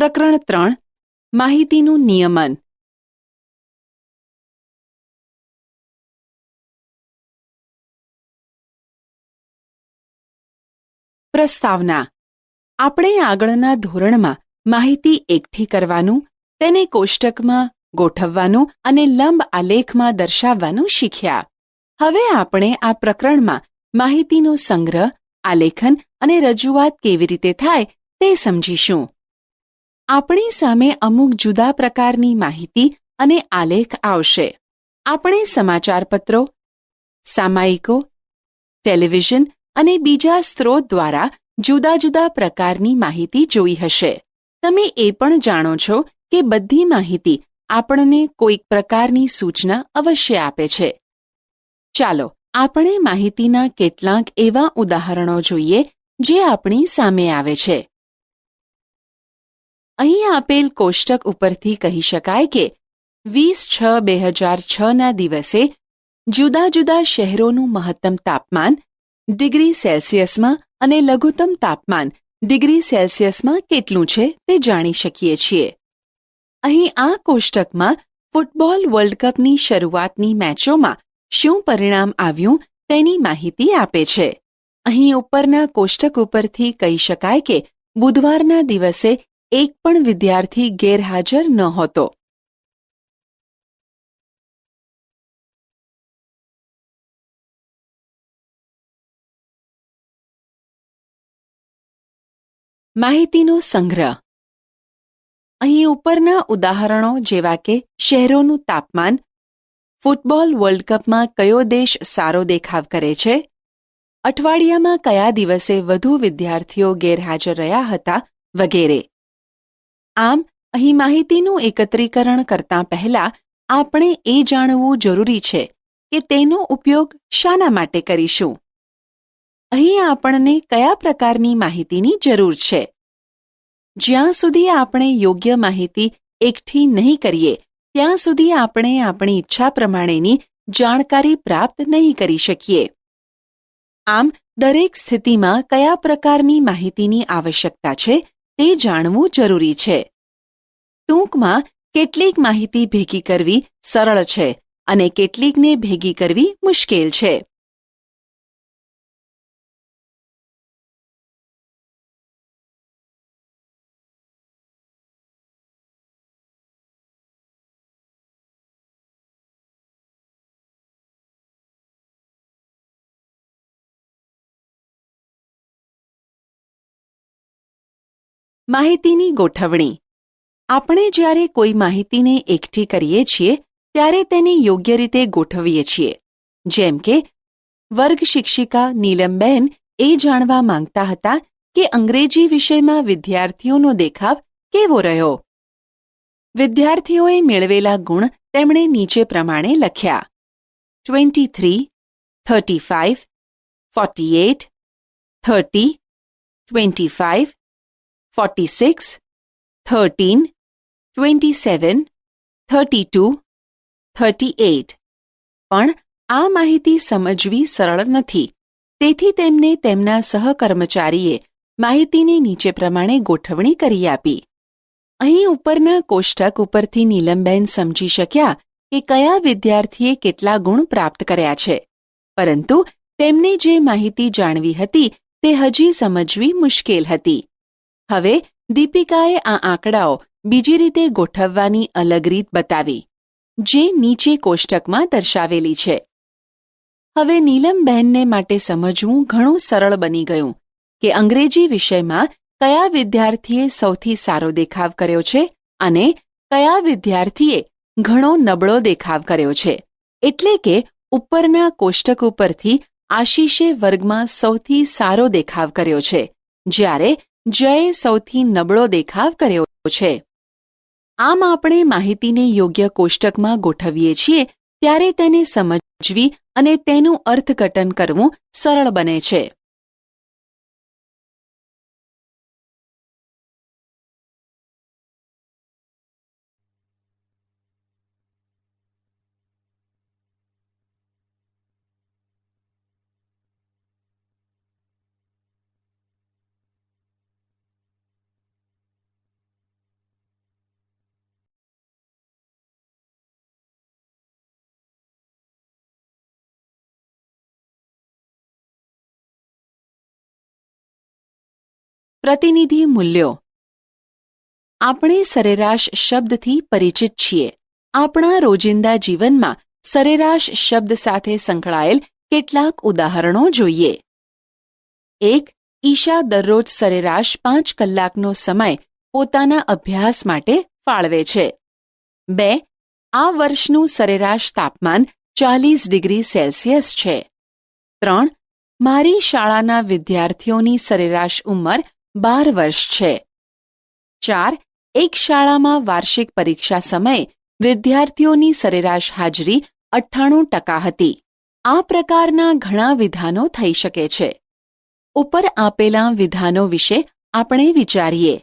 પ્રકરણ 3 માહિતીનું નિયમન. પ્રસ્તાવના. આપણે આગળના ધોરણમાં માહિતી એકઠી કરવાનું, તેને કોષ્ટકમાં ગોઠવવાનું અને લંબ આલેખમાં દર્શાવવાનું શીખ્યા. હવે આપણે આ પ્રકરણમાં માહિતીનો સંગ્રહ, આલેખન અને રજૂઆત કેવી રીતે થાય તે સમજીશું. આપણી સામે અમુક જુદા પ્રકારની માહિતી અને આલેખ આવશે. આપણે સમાચારપત્રો, સામાયિકો, ટેલિવિઝન અને બીજા સ્ત્રોત દ્વારા જુદા જુદા પ્રકારની માહિતી જોઈ હશે. તમે એ પણ જાણો છો કે બધી માહિતી આપણને કોઈક પ્રકારની સૂચના અવશ્ય આપે છે. ચાલો આપણે માહિતીના કેટલાક એવા ઉદાહરણો જોઈએ જે આપણી સામે આવે છે. અહીં આપેલ કોષ્ટક ઉપરથી કહી શકાય કે 20/6/2006ના દિવસે જુદા જુદા શહેરોનું મહત્તમ તાપમાન ડિગ્રી સેલ્સિયસમાં અને લઘુત્તમ તાપમાન ડિગ્રી સેલ્સિયસમાં કેટલું છે તે જાણી શકીએ છીએ. અહીં આ કોષ્ટકમાં ફૂટબોલ વર્લ્ડ કપની શરૂઆતની મેચોમાં શું પરિણામ આવ્યું તેની માહિતી આપે છે. અહીં ઉપરના કોષ્ટક ઉપરથી કહી શકાય કે બુધવારના દિવસે એક પણ વિદ્યાર્થી ગેરહાજર નહોતો. માહિતીનો સંગ્રહ. અહીં ઉપરના ઉદાહરણો જેવા કે શહેરોનું તાપમાન, ફૂટબોલ વર્લ્ડ કપમાં કયો દેશ સારો દેખાવ કરે છે, અઠવાડિયામાં કયા દિવસે વધુ વિદ્યાર્થીઓ ગેરહાજર રહ્યા હતા વગેરે. આમ અહીં માહિતીનું એકત્રીકરણ કરતાં પહેલા આપણે એ જાણવું જરૂરી છે કે તેનો ઉપયોગ શાના માટે કરીશું. અહીં આપણને કયા પ્રકારની માહિતીની જરૂર છે. જ્યાં સુધી આપણે યોગ્ય માહિતી એકઠી નહીં કરીએ ત્યાં સુધી આપણે આપણી ઈચ્છા પ્રમાણેની જાણકારી પ્રાપ્ત નહીં કરી શકીએ. આમ દરેક સ્થિતિમાં કયા પ્રકારની માહિતીની આવશ્યકતા છે તે જાણવું જરૂરી છે. ટૂંકમાં કેટલીક માહિતી ભેગી કરવી સરળ છે અને કેટલીકને ભેગી કરવી મુશ્કેલ છે. માહિતીની ગોઠવણી. આપણે જ્યારે કોઈ માહિતીને એકઠી કરીએ છીએ ત્યારે તેને યોગ્ય રીતે ગોઠવીએ છીએ. જેમ કે વર્ગ શિક્ષિકા નીલમબેન એ જાણવા માંગતા હતા કે અંગ્રેજી વિષયમાં વિદ્યાર્થીઓનો દેખાવ કેવો રહ્યો. વિદ્યાર્થીઓએ મેળવેલા ગુણ તેમણે નીચે પ્રમાણે લખ્યા: 23, 35, 48, 30, 25, 46, 13, 27, 32, 38. પણ આ માહિતી સમજવી સરળ નથી. તેથી તેમને તેમના સહકર્મચારીએ માહિતીની નીચે પ્રમાણે ગોઠવણી કરી આપી. અહીં ઉપરના કોષ્ટક ઉપરથી નીલમબેન સમજી શક્યા કે કયા વિદ્યાર્થીએ કેટલા ગુણ પ્રાપ્ત કર્યા છે. પરંતુ તેમને જે માહિતી જાણવી હતી તે હજી સમજવી મુશ્કેલ હતી. હવે દીપિકાએ આ આંકડાઓ બીજી રીતે ગોઠવવાની અલગ રીત બતાવી, જે નીચે કોષ્ટકમાં દર્શાવેલી છે. હવે નીલમબહેનને માટે સમજવું ઘણું સરળ બની ગયું કે અંગ્રેજી વિષયમાં કયા વિદ્યાર્થીએ સૌથી સારો દેખાવ કર્યો છે અને કયા વિદ્યાર્થીએ ઘણો નબળો દેખાવ કર્યો છે. એટલે કે ઉપરના કોષ્ટક ઉપરથી આશીષે વર્ગમાં સૌથી સારો દેખાવ કર્યો છે, જ્યારે જયે સૌથી નબળો દેખાવ કર્યો છે. આમ આપણે માહિતીને યોગ્ય કોષ્ટકમાં ગોઠવીએ છીએ ત્યારે તેને સમજવી અને તેનું અર્થઘટન કરવું સરળ બને છે. પ્રતિનિધિ મૂલ્યો. આપણે સરેરાશ શબ્દથી પરિચિત છીએ. આપણા રોજિંદા જીવનમાં સરેરાશ શબ્દ સાથે સંકળાયેલ કેટલાક ઉદાહરણો જોઈએ. 1. ઈશા દરરોજ સરેરાશ 5 કલાકનો સમય પોતાના અભ્યાસ માટે ફાળવે છે. 2. આ વર્ષનું સરેરાશ તાપમાન 40 ડિગ્રી સેલ્સિયસ છે. 3. મારી શાળાના વિદ્યાર્થીઓની સરેરાશ ઉંમર 12 વર્ષ છે. 4. એક શાળામાં વાર્ષિક પરીક્ષા સમયે વિદ્યાર્થીઓની સરેરાશ હાજરી 98% હતી. આ પ્રકારના ઘણા વિધાનો થઈ શકે છે. ઉપર આપેલા વિધાનો વિશે આપણે વિચારીએ.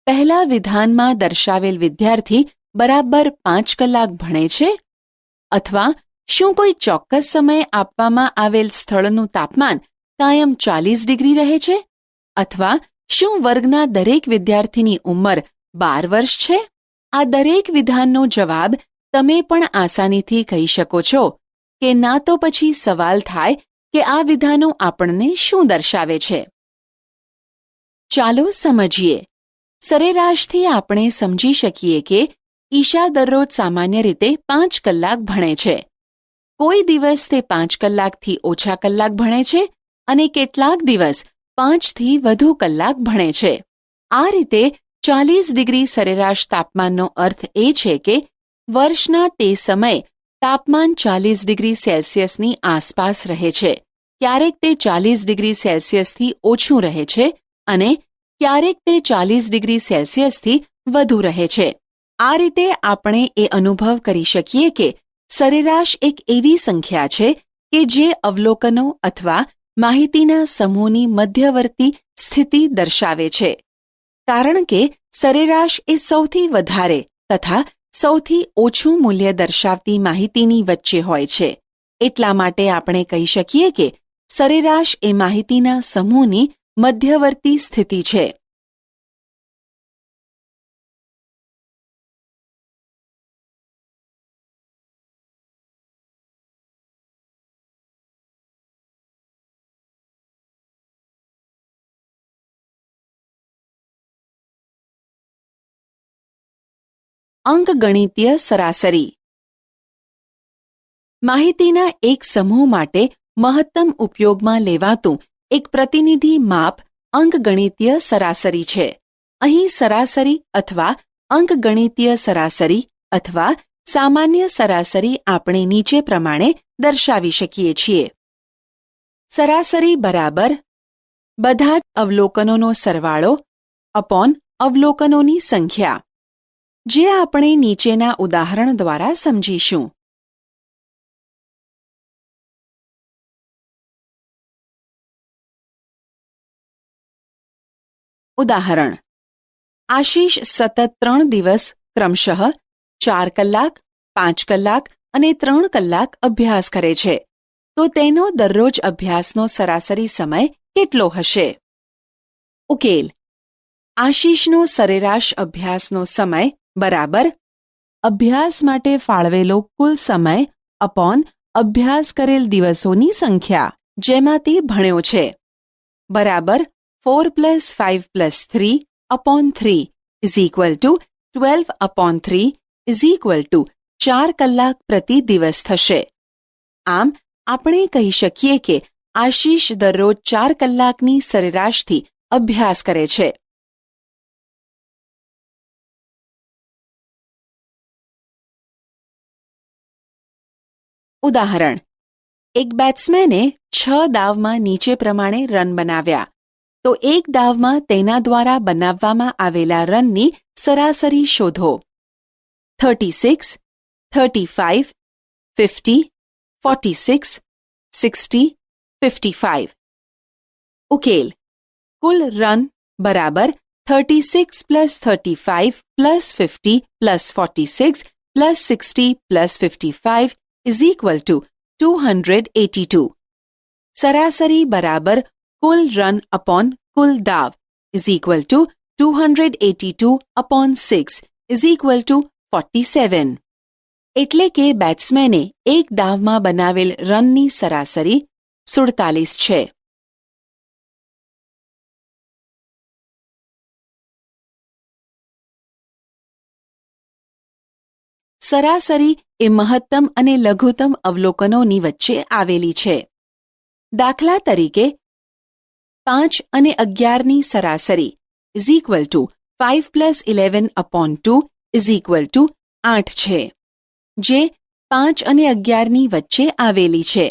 પહેલા વિધાનમાં દર્શાવેલ વિદ્યાર્થી બરાબર 5 કલાક ભણે છે? અથવા શું કોઈ ચોક્કસ સમયે આપવામાં આવેલ સ્થળનું તાપમાન કાયમ 40 ડિગ્રી રહે છે? અથવા શું વર્ગના દરેક વિદ્યાર્થીની ઉંમર 12 વર્ષ છે? આ દરેક વિધાનનો જવાબ તમે પણ આસાનીથી કહી શકો છો કે ના તો પછી સવાલ થાય કે આ વિધાનો આપણને શું દર્શાવે છે. ચાલો સમજીએ. સરેરાશથી આપણે સમજી શકીએ કે ઈશા દરરોજ સામાન્ય રીતે 5 કલાક ભણે છે. કોઈ દિવસ તે 5 કલાકથી ઓછા કલાક ભણે છે અને કેટલાક દિવસ 5 થી વધુ કલાક ભણે છે. આ રીતે 40 ડિગ્રી સરેરાશ તાપમાનનો અર્થ એ છે કે વર્ષના તે સમયે તાપમાન 40 ડિગ્રી સેલ્સિયસની આસપાસ રહે છે. ક્યારેક તે 40 ડિગ્રી સેલ્સિયસથી ઓછું રહે છે અને ક્યારેક તે 40 ડિગ્રી સેલ્સિયસથી વધુ રહે છે. આ રીતે આપણે એ અનુભવ કરી શકીએ કે સરેરાશ એક એવી સંખ્યા છે કે જે અવલોકનો અથવા માહિતીના સમૂહની મધ્યવર્તી સ્થિતિ દર્શાવે છે. કારણ કે સરેરાશ એ સૌથી વધારે તથા સૌથી ઓછું મૂલ્ય દર્શાવતી માહિતીની વચ્ચે હોય છે. એટલા માટે આપણે કહી શકીએ કે સરેરાશ એ માહિતીના સમૂહની મધ્યવર્તી સ્થિતિ છે. અંકગણિતીય સરાસરી. માહિતીના એક સમૂહ માટે મહત્તમ ઉપયોગમાં લેવાતું એક પ્રતિનિધિ માપ અંકગણિતીય સરાસરી છે. અહીં સરાસરી અથવા અંકગણિતીય સરાસરી અથવા સામાન્ય સરાસરી આપણે નીચે પ્રમાણે દર્શાવી શકીએ છીએ. સરાસરી બરાબર બધા જ અવલોકનોનો સરવાળો અપોન અવલોકનોની સંખ્યા, જે આપણે નીચેના ઉદાહરણ દ્વારા સમજીશું. ઉદાહરણ: આશીષ સતત 3 દિવસ ક્રમશઃ 4 કલાક, 5 કલાક અને 3 કલાક અભ્યાસ કરે છે. તો તેનો દરરોજ અભ્યાસનો સરાસરી સમય કેટલો હશે? ઉકેલ: આશીષનો સરેરાશ અભ્યાસનો સમય બરાબર અભ્યાસ માટે ફાળવેલો કુલ સમય અપોન અભ્યાસ કરેલ દિવસોની સંખ્યા, જેમાં તે ભણ્યો છે, બરાબર 4 + 5 + 3 upon 3 is equal to 12 upon 3 is equal to 4 કલાક પ્રતિ દિવસ થશે. આમ આપણે કહી શકીએ કે આશીષ દરરોજ 4 કલાકની સરેરાશથી અભ્યાસ કરે છે. ઉદાહરણ: એક બેટ્સમેને 6 દાવમાં નીચે પ્રમાણે રન બનાવ્યા. તો એક દાવમાં તેના દ્વારા બનાવવામાં આવેલા રનની સરાસરી શોધો. 36, 35, 50, 46, 60, 55. ઉકેલ: કુલ રન બરાબર 36 + 35 + 50 + 46 + 60 + 55 is equal to 282. સરાસરી બરાબર કુલ રન અપોન કુલ દાવ is equal to 282 upon 6 is equal to 47. એટલે કે બેટ્સમેને એક દાવમાં બનાવેલ રનની સરાસરી 47 છે. સરાસરી એ મહત્તમ અને લઘુત્તમ અવલોકનોની વચ્ચે આવેલી છે. દાખલા તરીકે 5 અને 11ની સરાસરી is equal to 5 + 11/2 is equal to 8 છે, જે 5 અને 11ની વચ્ચે આવેલી છે.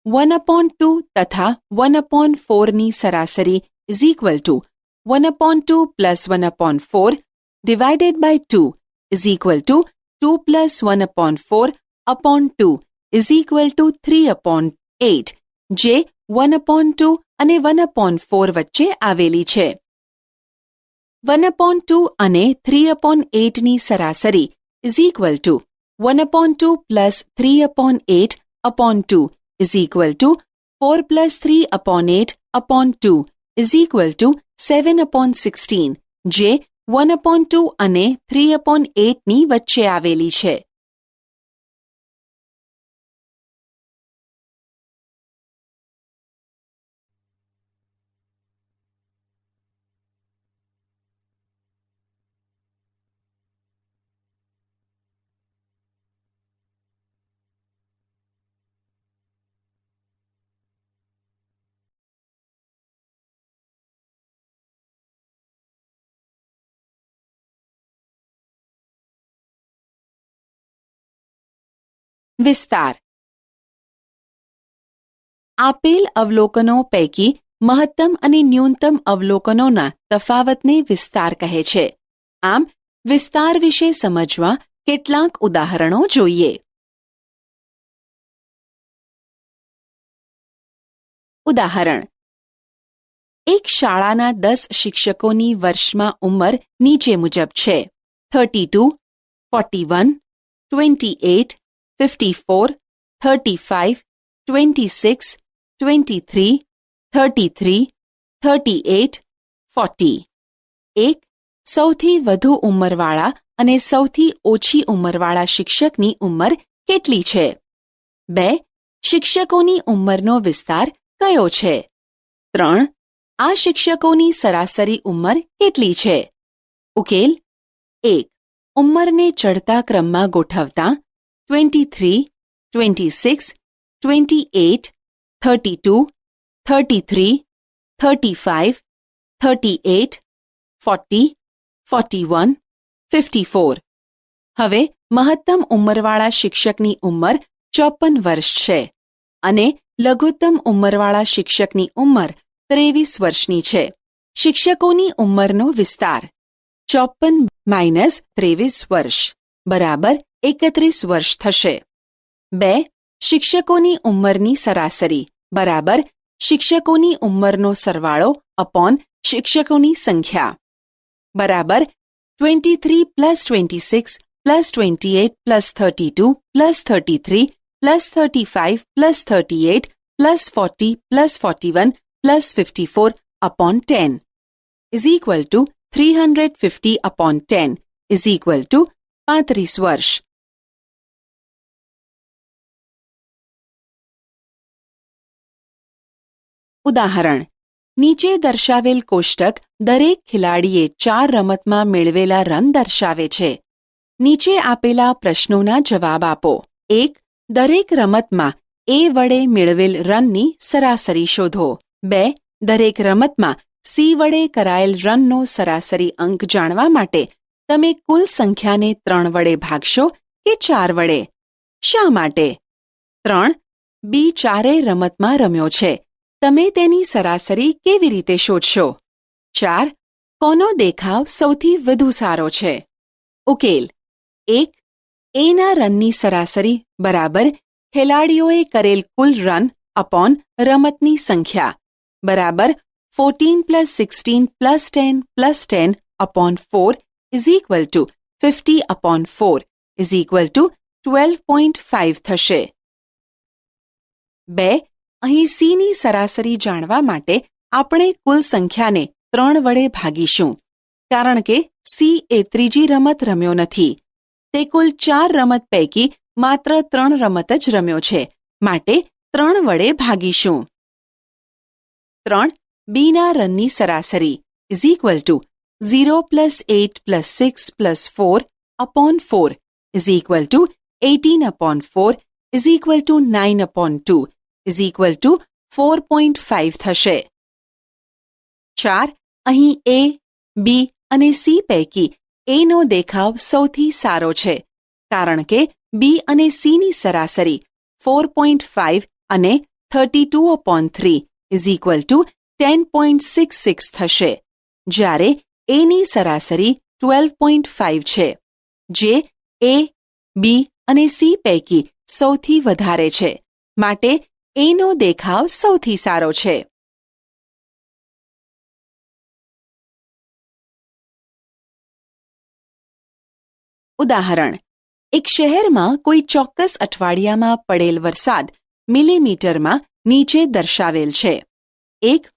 1/2 તથા 1/4ની સરાસરી is equal to 1/2 + 1/4 divided by 2 is equal to 2 + 1/4/2 is equal to 3/8, જે 1/2 અને 1/4 વચ્ચે આવેલી છે. 1/2 અને 3/8ની સરાસરી is equal to 1/2 + 3/8/2 is equal to 4 + 3/8/2 is equal to 7/16, જે 1/2 અને 3/8ની વચ્ચે આવેલી છે. વિસ્તાર. આપેલ અવલોકનો પૈકી મહત્તમ અને ન્યૂનતમ અવલોકનોના તફાવતને વિસ્તાર કહે છે. આમ, વિસ્તાર વિશે સમજવા કેટલાક ઉદાહરણો જોઈએ. ઉદાહરણ: એક શાળાના 10 શિક્ષકોની વર્ષમાં ઉંમર નીચે મુજબ છે: 32, 41, 28, 54, 35, 26, 23, 33, 38, 40. એક સૌથી વધુ ઉંમરવાળા અને સૌથી ઓછી ઉંમરવાળા શિક્ષકની ઉંમર કેટલી છે? 2. શિક્ષકોની ઉંમરનો વિસ્તાર કયો છે? 3. આ શિક્ષકોની સરાસરી ઉંમર કેટલી છે? ઉકેલ: 1. ઉંમરને ચડતા ક્રમમાં ગોઠવતા 23, 26, 28, 32, 33, 35, 38, 40, 41, 54. હવે મહત્તમ ઉંમરવાળા શિક્ષકની ઉંમર 54 વર્ષ છે અને લઘુત્તમ ઉંમરવાળા શિક્ષકની ઉંમર 23 વર્ષની છે. શિક્ષકોની ઉંમરનો વિસ્તાર 54 - 23 વર્ષ બરાબર 31 વર્ષ થશે. 2. શિક્ષકોની ઉંમરની સરાસરી બરાબર શિક્ષકોની ઉંમરનો સરવાળો અપોન શિક્ષકોની સંખ્યા બરાબર 23 + 26 + 28 + 32 + 33 + 35 + 38 + 40 + 41 + 54/10 is equal two 350/10 is equal two 35 વર્ષ. ઉદાહરણ: નીચે દર્શાવેલ કોષ્ટક દરેક ખેલાડીએ 4 રમતમાં મેળવેલા રન દર્શાવે છે. નીચે આપેલા પ્રશ્નોના જવાબ આપો. 1. દરેક રમતમાં A વડે મેળવેલ રનની સરાસરી શોધો. 2. દરેક રમતમાં C વડે કરાયેલ રનનો સરાસરી અંક જાણવા માટે તમે કુલ સંખ્યાને 3 વડે ભાગશો કે 4 વડે? શા માટે? 3. B ચારેય રમતમાં રમ્યો છે. તમે તેની સરાસરી કેવી રીતે શોધશો? 4. કોનો દેખાવ સૌથી વધુ સારો છે? ઉકેલ: 1. Aના રનની સરાસરી બરાબર ખેલાડીઓએ કરેલ કુલ રન અપોન રમતની સંખ્યા બરાબર 14 + 16 + 10 + 10/4 is equal two 50/4 is equal two 12.5 થશે. 2. અહીં C ની સરાસરી જાણવા માટે આપણે કુલ સંખ્યાને 3 વડે ભાગીશું, કારણ કે C એ ત્રીજી રમત રમ્યો નથી. તે કુલ 4 રમત પૈકી માત્ર 3 રમત જ રમ્યો છે, માટે 3 વડે ભાગીશું. 3. Bના રનની સરાસરી is equal two 0 + 8 + 6 + 4/4 is equal to 18/4 is equal to 9/2 is equal to 4.5 થશે. 4. અહીં A, B અને C પૈકી A નો દેખાવ સૌથી સારો છે કારણ કે B અને C ની સરાસરી 4.5 અને 32/3 is equal to 10.66 થશે, જ્યારે A ની સરાસરી 12.5 છે, જે A, B અને C પૈકી સૌથી વધારે છે, માટે A નો દેખાવ સૌથી સારો છે. ઉદાહરણ: એક શહેરમાં કોઈ ચોક્કસ અઠવાડિયામાં પડેલ વરસાદ મિલીમીટરમાં નીચે દર્શાવેલ છે. 1.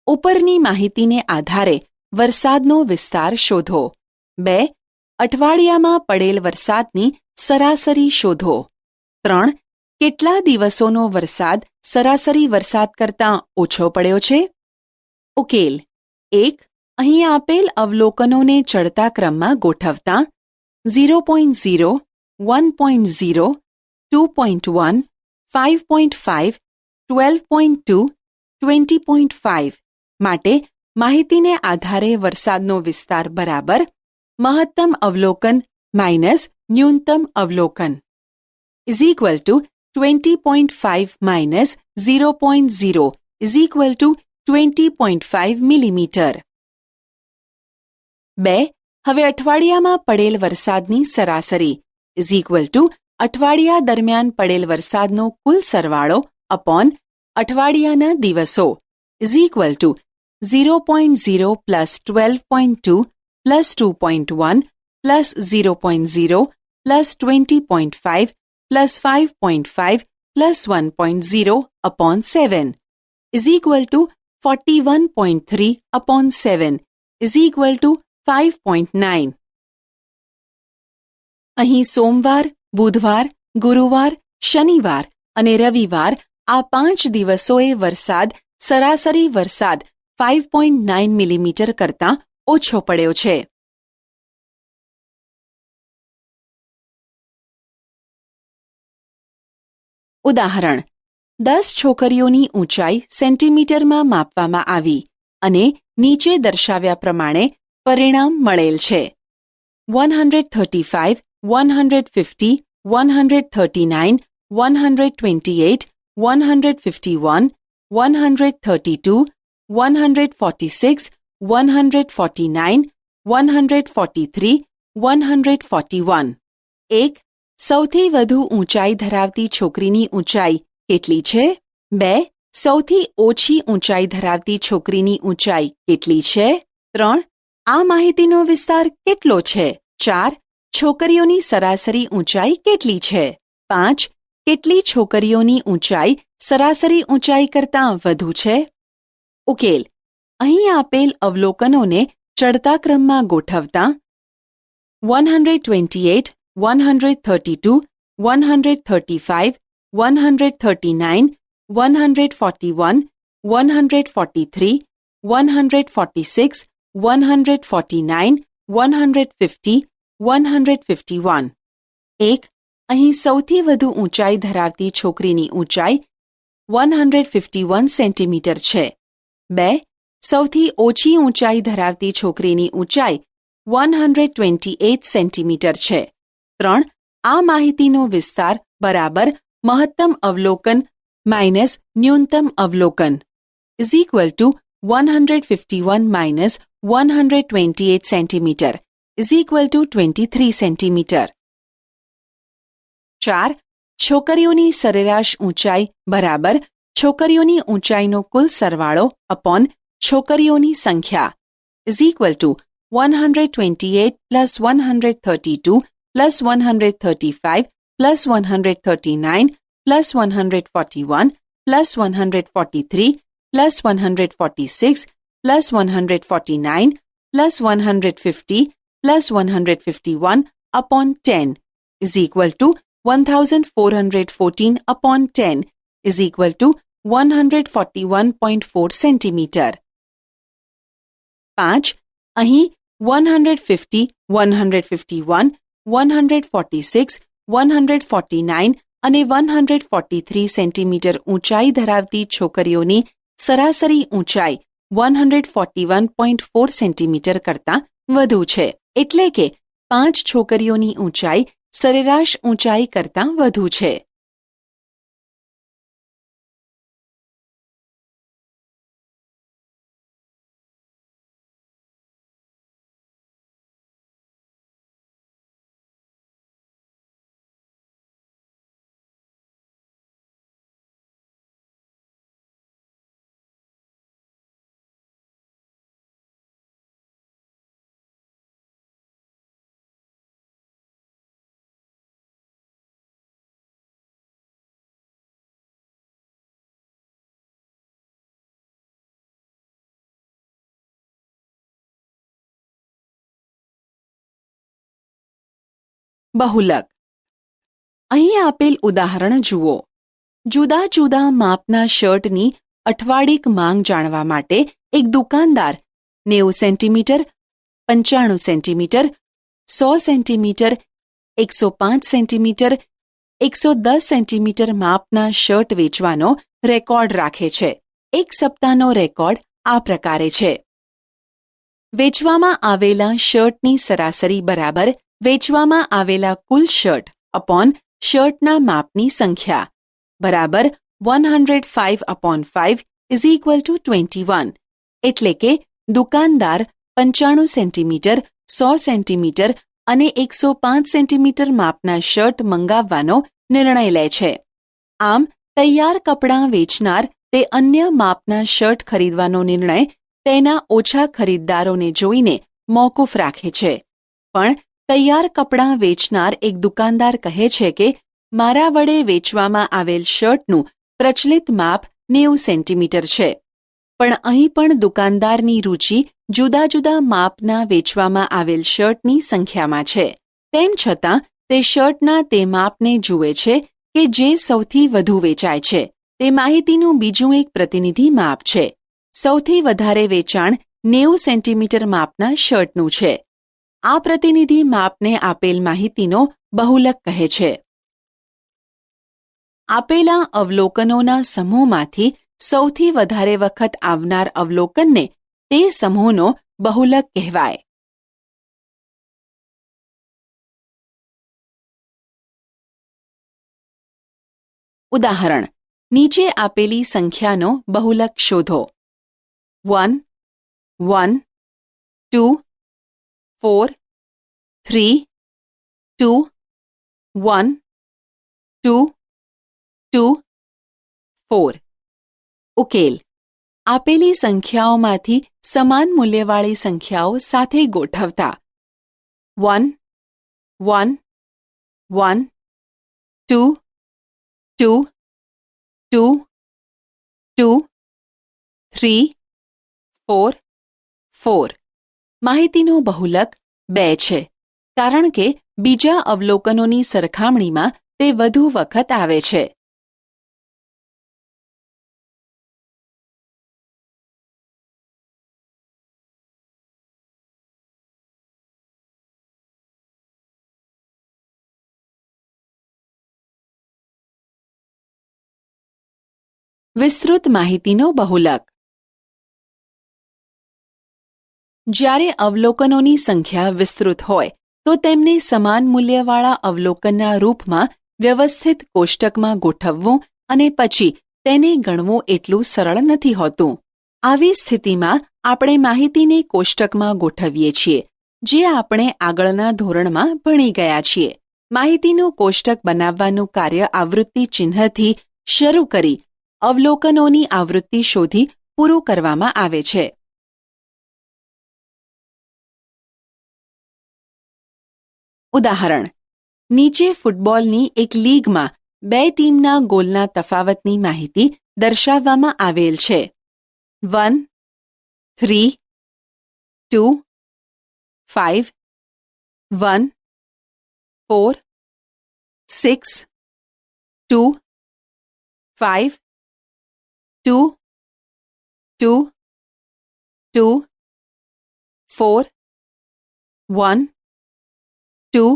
ઉપરની માહિતીને આધારે વરસાદનો વિસ્તાર શોધો. 2. અઠવાડિયામાં પડેલ વરસાદની સરાસરી શોધો. 3. કેટલા દિવસોનો વરસાદ સરાસરી વરસાદ કરતાં ઓછો પડ્યો છે? ઉકેલ: 1. અહીં આપેલ અવલોકનોને ચડતા ક્રમમાં ગોઠવતાં 0.0, 1.0, 2.1, 5.5, 12.2, 20.5 માટે માહિતીને આધારે વરસાદનો વિસ્તાર બરાબર મહત્તમ અવલોકન માઇનસ ન્યૂનતમ અવલોકન is equal to 20.5 minus 0.0 is equal to 20.5 millimeter. 2. હવે અઠવાડિયામાં પડેલ વરસાદની સરાસરી is equal to અઠવાડિયા દરમિયાન પડેલ વરસાદનો કુલ સરવાળો upon અઠવાડિયાના દિવસો is equal to 0.0 plus 12.2 plus 2.1 plus 0.0 plus 20.5 plus 5.5 plus 1.0 upon 7 is equal to 41.3 upon 7 is equal to 5.9. અહીં સોમવાર, બુધવાર, ગુરુવાર, શનિવાર અને રવિવાર આ 5 દિવસોએ વરસાદ સરાસરી વરસાદ 5.9 મિલીમીટર કરતાં ઓછો પડ્યો છે. ઉદાહરણ: 10 છોકરીઓની ઊંચાઈ સેન્ટીમીટરમાં માપવામાં આવી અને નીચે દર્શાવ્યા પ્રમાણે પરિણામ મળેલ છે. 135, 150, 139, 128, 151, 132, 146, 149, 143, 141. 1. સૌથી વધુ ઊંચાઈ ધરાવતી છોકરીની ઊંચાઈ કેટલી છે? 2. સૌથી ઓછી ઊંચાઈ ધરાવતી છોકરીની ઊંચાઈ કેટલી છે? 3. આ માહિતીનો વિસ્તાર કેટલો છે? 4. છોકરીઓની સરાસરી ઊંચાઈ કેટલી છે? 5. કેટલી છોકરીઓની ઊંચાઈ સરાસરી ઊંચાઈ કરતાં વધુ છે? ઉકેલ: અહીં આપેલ અવલોકનોને ચડતા ક્રમમાં ગોઠવતાં 128, 132, 135, 139, 141, 143, 146, 149, 150, 151. 1. અહીં સૌથી વધુ ઊંચાઈ ધરાવતી છોકરીની ઊંચાઈ 151 સેન્ટીમીટર છે. 2. સૌથી ઓછી ઊંચાઈ ધરાવતી છોકરીની ઊંચાઈ 128 સેન્ટીમીટર છે. 3. આ માહિતીનો વિસ્તાર બરાબર મહત્તમ અવલોકન માઇનસ ન્યૂનતમ અવલોકન is equal to 151 minus 128 centimeter is equal to 23 centimeter. 4. છોકરીઓની સરેરાશ ઊંચાઈ બરાબર છોકરીઓની ઊંચાઈનો કુલ સરવાળો upon છોકરીઓની સંખ્યા is equal to 128 plus 132 plus 135 plus 139 plus 141 plus 143 plus 146 plus 149 plus 150 plus 151 upon 10 is equal to 1414 upon 10 is equal to 141.4 centimeter. 5. અહીં 150, 151, 146, 149 અને 143 centimetre ઊંચાઈ ધરાવતી છોકરીઓની સરાસરી ઊંચાઈ 141.4 સેન્ટીમીટર કરતાં વધુ છે. એટલે કે 5 છોકરીઓની ઊંચાઈ સરેરાશ ઊંચાઈ કરતાં વધુ છે. બહુલક. અહીં આપેલ ઉદાહરણ જુઓ. જુદા જુદા માપના શર્ટની અઠવાડિક માંગ જાણવા માટે એક દુકાનદાર 90 centimetre, 95 centimetre, 100 centimetre, 105 centimetre, 110 centimetre માપના શર્ટ વેચવાનો રેકોર્ડ રાખે છે. એક સપ્તાહનો રેકોર્ડ આ પ્રકારે છે. વેચવામાં આવેલા શર્ટની સરાસરી બરાબર વેચવામાં આવેલા કુલ શર્ટ અપોન શર્ટના માપની સંખ્યા બરાબર 105/5 ઇઝ ઇક્વલ ટુ 21. એટલે કે દુકાનદાર 95 સેન્ટીમીટર, 100 સેન્ટીમીટર અને 105 સેન્ટીમીટર માપના શર્ટ મંગાવવાનો નિર્ણય લે છે. આમ તૈયાર કપડાં વેચનાર તે અન્ય માપના શર્ટ ખરીદવાનો નિર્ણય તેના ઓછા ખરીદદારોને જોઈને મોકૂફ રાખે છે. પણ તૈયાર કપડાં વેચનાર એક દુકાનદાર કહે છે કે મારા વડે વેચવામાં આવેલ શર્ટનું પ્રચલિત માપ 90 સેન્ટીમીટર છે. પણ અહીં પણ દુકાનદારની રુચિ જુદા જુદા માપના વેચવામાં આવેલ શર્ટની સંખ્યામાં છે. તેમ છતાં તે શર્ટના તે માપને જુએ છે કે જે સૌથી વધુ વેચાય છે. તે માહિતીનું બીજું એક પ્રતિનિધિ માપ છે. સૌથી વધારે વેચાણ 90 સેન્ટીમીટર માપના શર્ટનું છે. આ પ્રતિનિધિ માપને આપેલ માહિતીનો બહુલક કહે છે. આપેલા અવલોકનોના સમૂહમાંથી સૌથી વધારે વખત આવનાર અવલોકનને તે સમૂહનો બહુલક કહેવાય. ઉદાહરણ. નીચે આપેલી સંખ્યાનો બહુલક શોધો. 1, 1, 2, 4, 3, 2, 1, 2, 2, 4. ઉકેલ. આપેલી સંખ્યાઓમાંથી સમાન મૂલ્યવાળી સંખ્યાઓ સાથે ગોઠવતા 1, 1, 1, 2, 2, 2, 2, 3, 4, 4. માહિતીનું બહુલક 2 છે, કારણ કે બીજા અવલોકનોની સરખામણીમાં તે વધુ વખત આવે છે. વિસ્તૃત માહિતીનો બહુલક. જ્યારે અવલોકનોની સંખ્યા વિસ્તૃત હોય તો તેમને સમાન મૂલ્યવાળા અવલોકનના રૂપમાં વ્યવસ્થિત કોષ્ટકમાં ગોઠવવું અને પછી તેને ગણવું એટલું સરળ નથી હોતું. આવી સ્થિતિમાં આપણે માહિતીને કોષ્ટકમાં ગોઠવીએ છીએ, જે આપણે આગળના ધોરણમાં ભણી ગયા છીએ. માહિતીનું કોષ્ટક બનાવવાનું કાર્ય આવૃત્તિ ચિહ્નથી શરૂ કરી અવલોકનોની આવૃત્તિ શોધી પૂરું કરવામાં આવે છે. ઉદાહરણ. નીચે ફૂટબોલની એક લીગમાં 2 ટીમના ગોલના તફાવતની માહિતી દર્શાવવામાં આવેલ છે. 1, 3, 2, 5, 1, 4, 6, 2, 5, 2, 2, 2, 4, 1, 2,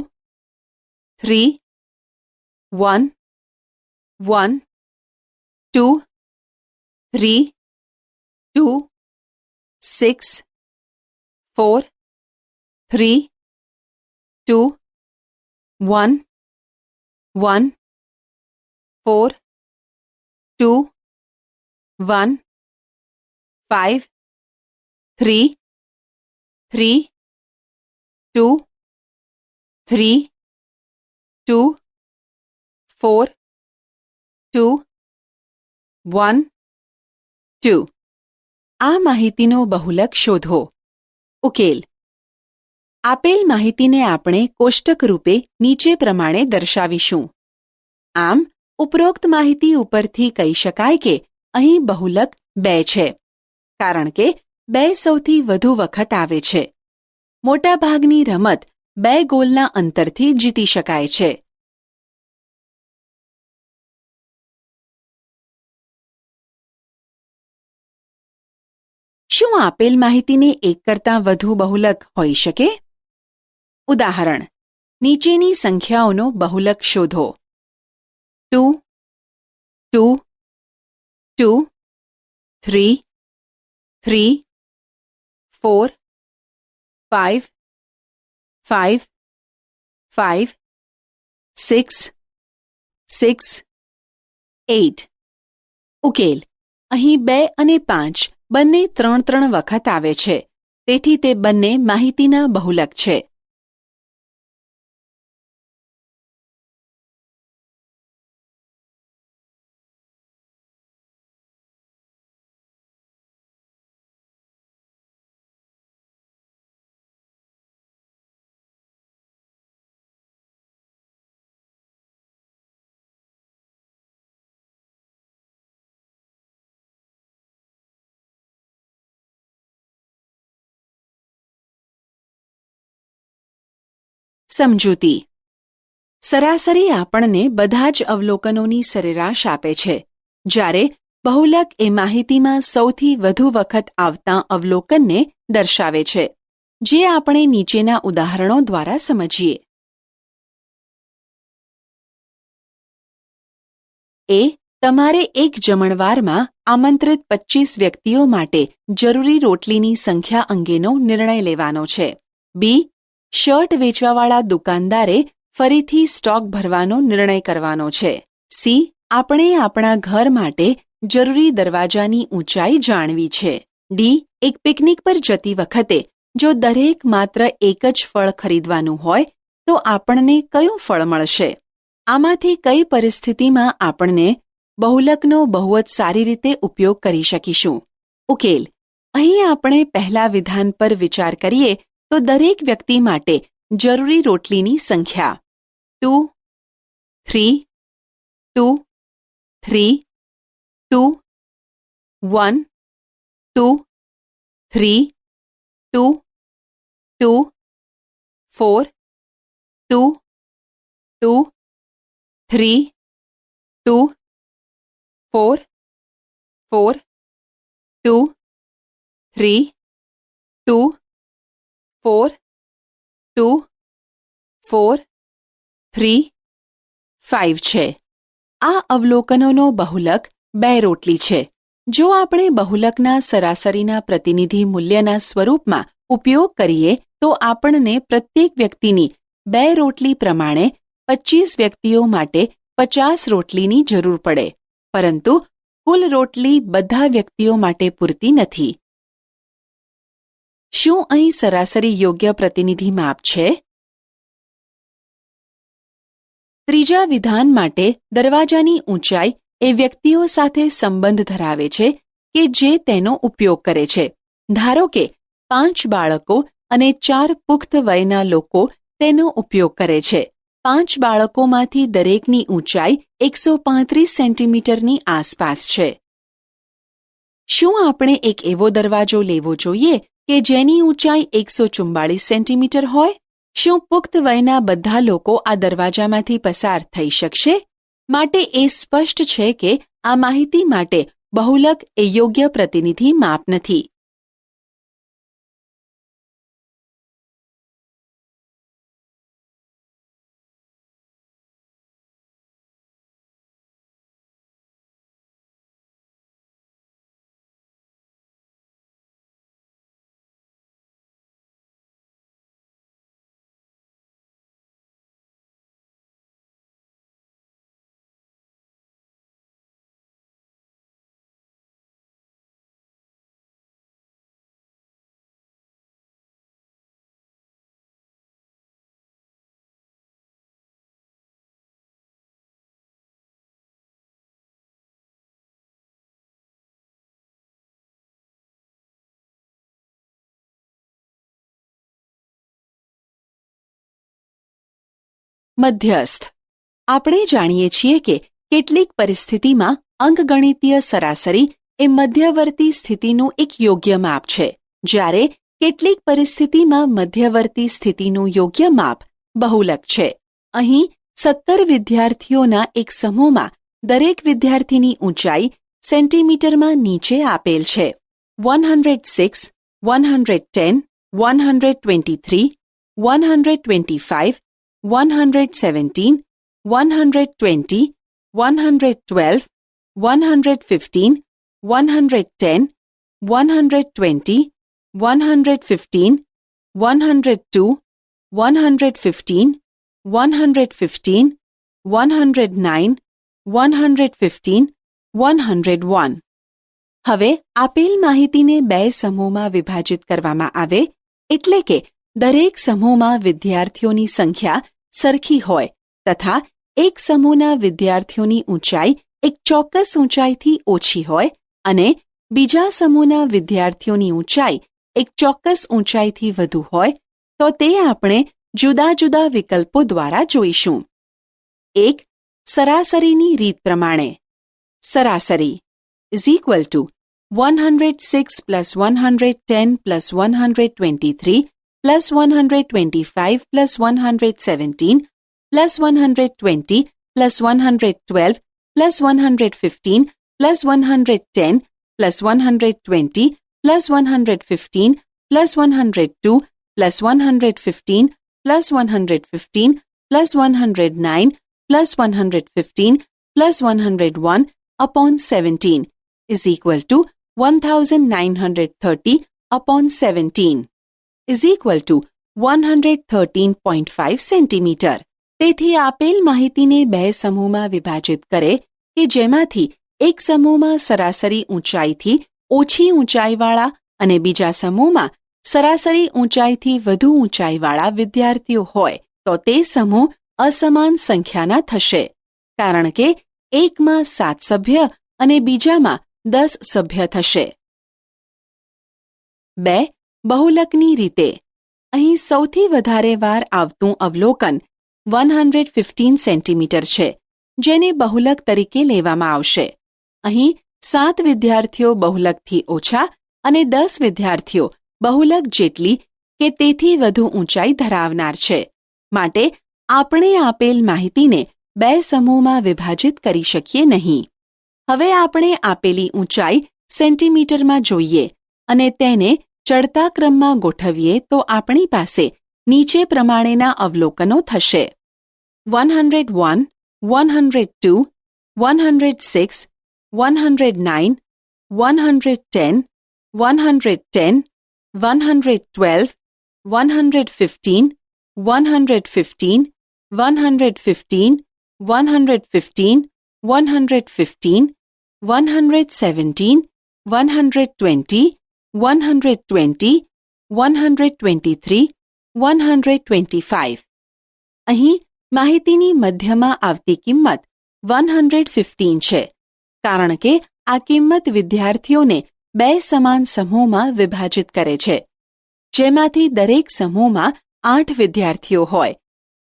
3 1 1 2 3 2 6 4 3 2 1 1 4 2 1 5 3 3 2 3 2 4 2 1 2 આ માહિતીનો બહુલક શોધો. ઉકેલ. આપેલ માહિતીને આપણે કોષ્ટક રૂપે નીચે પ્રમાણે દર્શાવીશું. આમ ઉપરોક્ત માહિતી ઉપરથી કહી શકાય કે અહીં બહુલક 2 છે, કારણ કે 2 સૌથી વધુ વખત આવે છે. મોટાભાગની રમત 2 ગોલના અંતરથી જીતી શકાય છે. શું આપેલ માહિતીને એક કરતાં વધુ બહુલક હોઈ શકે? ઉદાહરણ. નીચેની સંખ્યાઓનો બહુલક શોધો. 2 2 2 3 3 4 5 5 5 6 6 8 ઉકેલ. અહીં 2 અને 5 બંને 3 વખત આવે છે, તેથી તે બંને માહિતીના બહુલક છે. સમજૂતી. સરાસરી આપણને બધા જ અવલોકનોની સરેરાશ આપે છે, જ્યારે બહુલક એ માહિતીમાં સૌથી વધુ વખત આવતા અવલોકનને દર્શાવે છે, જે આપણે નીચેના ઉદાહરણો દ્વારા સમજીએ. એ. તમારે એક જમણવારમાં આમંત્રિત 25 વ્યક્તિઓ માટે જરૂરી રોટલીની સંખ્યા અંગેનો નિર્ણય લેવાનો છે. બી. શર્ટ વેચવાવાળા દુકાનદારે ફરીથી સ્ટોક ભરવાનો નિર્ણય કરવાનો છે. સી. આપણે આપણા ઘર માટે જરૂરી દરવાજાની ઊંચાઈ જાણવી છે. ડી. એક પિકનિક પર જતી વખતે જો દરેક માત્ર એક જ ફળ ખરીદવાનું હોય તો આપણને કયું ફળ મળશે? આમાંથી કઈ પરિસ્થિતિમાં આપણને બહુલકનો બહુ જ સારી રીતે ઉપયોગ કરી શકીશું? ઉકેલ. અહીં આપણે પહેલા વિધાન પર વિચાર કરીએ તો દરેક વ્યક્તિ માટે જરૂરી રોટલીની સંખ્યા 2 3 2 3 2 1 2 3 2 2 4 2 2 3 2 4 4 2 3 2 4 2 4 3 5 છે. આ અવલોકનોનો બહુલક 2 રોટલી છે. જો આપણે બહુલકના સરાસરીના પ્રતિનિધિ મૂલ્યના સ્વરૂપમાં ઉપયોગ કરીએ તો આપણને પ્રત્યેક વ્યક્તિની 2 રોટલી પ્રમાણે 25 વ્યક્તિઓ માટે 50 રોટલીની જરૂર પડે, પરંતુ કુલ રોટલી બધા વ્યક્તિઓ માટે પૂરતી નથી. શું અહીં સરાસરી યોગ્ય પ્રતિનિધિ માપ છે? ત્રીજા વિધાન માટે દરવાજાની ઊંચાઈ એ વ્યક્તિઓ સાથે સંબંધ ધરાવે છે કે જે તેનો ઉપયોગ કરે છે. ધારો કે 5 બાળકો અને 4 પુખ્ત વયના લોકો તેનો ઉપયોગ કરે છે. 5 બાળકોમાંથી દરેકની ઊંચાઈ 135 સેન્ટીમીટરની આસપાસ છે. શું આપણે એક એવો દરવાજો લેવો જોઈએ કે જેની ઊંચાઈ 144 સેન્ટીમીટર હોય? શું પુખ્ત વયના બધા લોકો આ દરવાજામાંથી પસાર થઈ શકશે? માટે એ સ્પષ્ટ છે કે આ માહિતી માટે બહુલક એ યોગ્ય પ્રતિનિધિ માપ નથી. મધ્યસ્થ. આપણે જાણીએ છીએ કે કેટલીક પરિસ્થિતિમાં અંકગણિતીય સરાસરી એ મધ્યવર્તી સ્થિતિનું એક યોગ્ય માપ છે, જ્યારે કેટલીક પરિસ્થિતિમાં મધ્યવર્તી સ્થિતિનું યોગ્ય માપ બહુલક છે. અહીં 17 વિદ્યાર્થીઓના એક સમૂહમાં દરેક વિદ્યાર્થીની ઊંચાઈ સેન્ટીમીટરમાં નીચે આપેલ છે: 106, 110, 123, 125, 117, 120, 112, 115, 110, 120, 115, 102, 115, 115, 109, 115, 101. હવે આપેલ માહિતીને બે સમૂહમાં વિભાજિત કરવામાં આવે એટલે કે દરેક સમૂહમાં વિદ્યાર્થીઓની સંખ્યા સરખી હોય તથા એક સમૂહના વિદ્યાર્થીઓની ઊંચાઈ એક ચોક્કસ ઊંચાઈથી ઓછી હોય અને બીજા સમૂહના વિદ્યાર્થીઓની ઊંચાઈ એક ચોક્કસ ઊંચાઈથી વધુ હોય તો તે આપણે જુદા જુદા વિકલ્પો દ્વારા જોઈશું. 1. સરાસરીની રીત પ્રમાણે. સરાસરી is equal to 106 plus 110 plus 123 plus 125 plus 117 plus 120 plus 112 plus 115 plus 110 plus 120 plus 115 plus 102 plus 115 plus 115 plus 109 plus 115 plus 101 upon 17 is equal to 1930 upon 17 is equal to 113.5 centimetre. તેથી આપેલ માહિતીને બે સમૂહમાં વિભાજિત કરે કે જેમાંથી એક સમૂહમાં સરાસરી ઊંચાઈથી ઓછી ઊંચાઈવાળા અને બીજા સમૂહમાં સરાસરી ઊંચાઈથી વધુ ઊંચાઈવાળા વિદ્યાર્થીઓ હોય તો તે સમૂહ અસમાન સંખ્યાના થશે, કારણ કે એકમાં 7 સભ્ય અને બીજામાં 10 સભ્ય થશે. 2. બહુલકની રીતે. અહીં સૌથી વધારે વાર આવતું અવલોકન 115 સેન્ટીમીટર છે, જેને બહુલક તરીકે લેવામાં આવશે. અહીં 7 વિદ્યાર્થીઓ બહુલકથી ઓછા અને 10 વિદ્યાર્થીઓ બહુલક જેટલી કે તેથી વધુ ઊંચાઈ ધરાવનાર છે, માટે આપણે આપેલ માહિતીને બે સમૂહમાં વિભાજિત કરી શકીએ નહીં. હવે આપણે આપેલી ઊંચાઈ સેન્ટીમીટરમાં જોઈએ અને તેને ચડતા ક્રમમાં ગોઠવીએ તો આપણી પાસે નીચે પ્રમાણેના અવલોકનો થશે: 101, 102, 106, 109, 110, 110, 112, 115, 115, 115, 115, 115, 117, 120, 120, 123, 125. અહીં માહિતીની મધ્યમાં આવતી કિંમત 115 છે, કારણ કે આ કિંમત વિદ્યાર્થીઓને બે સમાન સમૂહમાં વિભાજિત કરે છે, જેમાંથી દરેક સમૂહમાં 8 વિદ્યાર્થીઓ હોય.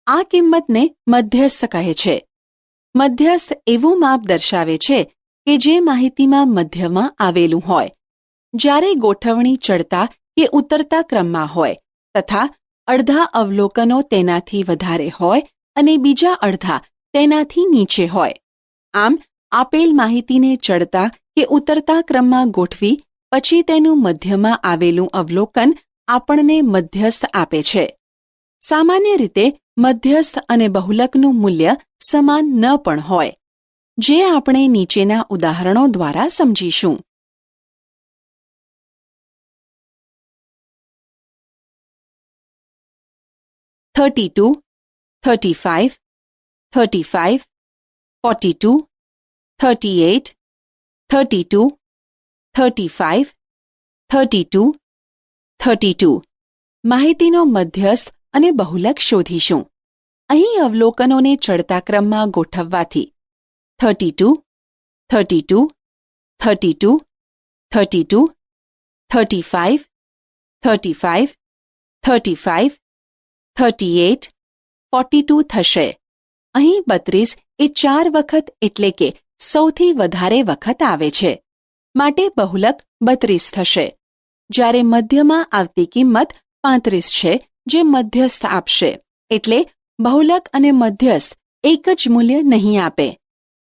આ કિંમતને મધ્યસ્થ કહે છે. મધ્યસ્થ એવું માપ દર્શાવે છે કે જે માહિતીમાં મધ્યમાં આવેલું હોય, જ્યારે ગોઠવણી ચડતા કે ઉતરતા ક્રમમાં હોય તથા અડધા અવલોકનો તેનાથી વધારે હોય અને બીજા અડધા તેનાથી નીચે હોય. આમ આપેલ માહિતીને ચડતા કે ઉતરતા ક્રમમાં ગોઠવી પછી તેનું મધ્યમાં આવેલું અવલોકન આપણને મધ્યસ્થ આપે છે. સામાન્ય રીતે મધ્યસ્થ અને બહુલકનું મૂલ્ય સમાન ન પણ હોય, જે આપણે નીચેના ઉદાહરણો દ્વારા સમજીશું. 32, 35, 35, 42, 38, 32, 35, 32, 32. માહિતીનો મધ્યસ્થ અને બહુલક શોધીશું. અહીં અવલોકનોને ચડતા ક્રમમાં ગોઠવવાથી 32, 32, 32, 32, 35, 35, 35, 38, 42 થશે. અહીં 32 એ 4 વખત એટલે કે સૌથી વધારે વખત આવે છે, માટે બહુલક 32 થશે. જ્યારે મધ્યમાં આવતી કિંમત 35 છે, જે મધ્યસ્થ આપશે, એટલે બહુલક અને મધ્યસ્થ એક જ મૂલ્ય નહીં આપે.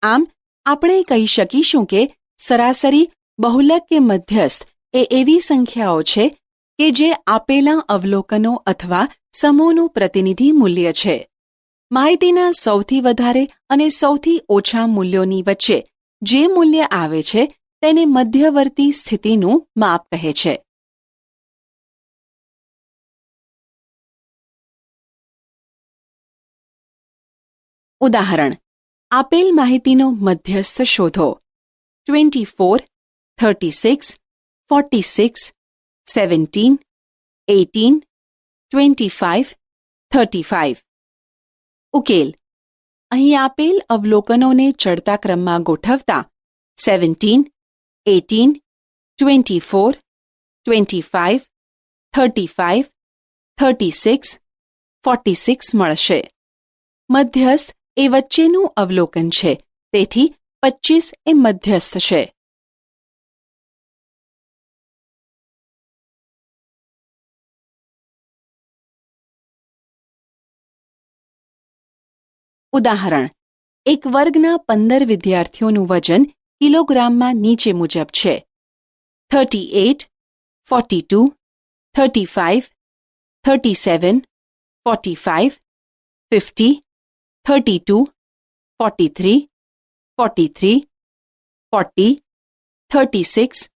આમ આપણે કહી શકીશું કે સરાસરી, બહુલક કે મધ્યસ્થ એ એવી સંખ્યાઓ છે કે જે આપેલા અવલોકનો અથવા સમૂહનું પ્રતિનિધિ મૂલ્ય છે. માહિતીના સૌથી વધારે અને સૌથી ઓછા મૂલ્યોની વચ્ચે જે મૂલ્ય આવે છે તેને મધ્યવર્તી સ્થિતિનું માપ કહે છે. ઉદાહરણ: આપેલ માહિતીનો મધ્યસ્થ શોધો. 24, 36, 46, 17, 18, 25, 35. ઉકેલ: અહીં આપેલ અવલોકનોને ચડતા ક્રમમાં ગોઠવતા 17, 18, 24, 25, 35, 36, 46 મળશે. મધ્યસ્થ એ વચ્ચેનું અવલોકન છે, તેથી 25 એ મધ્યસ્થ છે. ઉદાહરણ: એક વર્ગના 15 વિદ્યાર્થીઓનું વજન કિલોગ્રામમાં નીચે મુજબ છે: 38, 42, 35, 37, 45, 50, 32, 43, 43, 40, 36,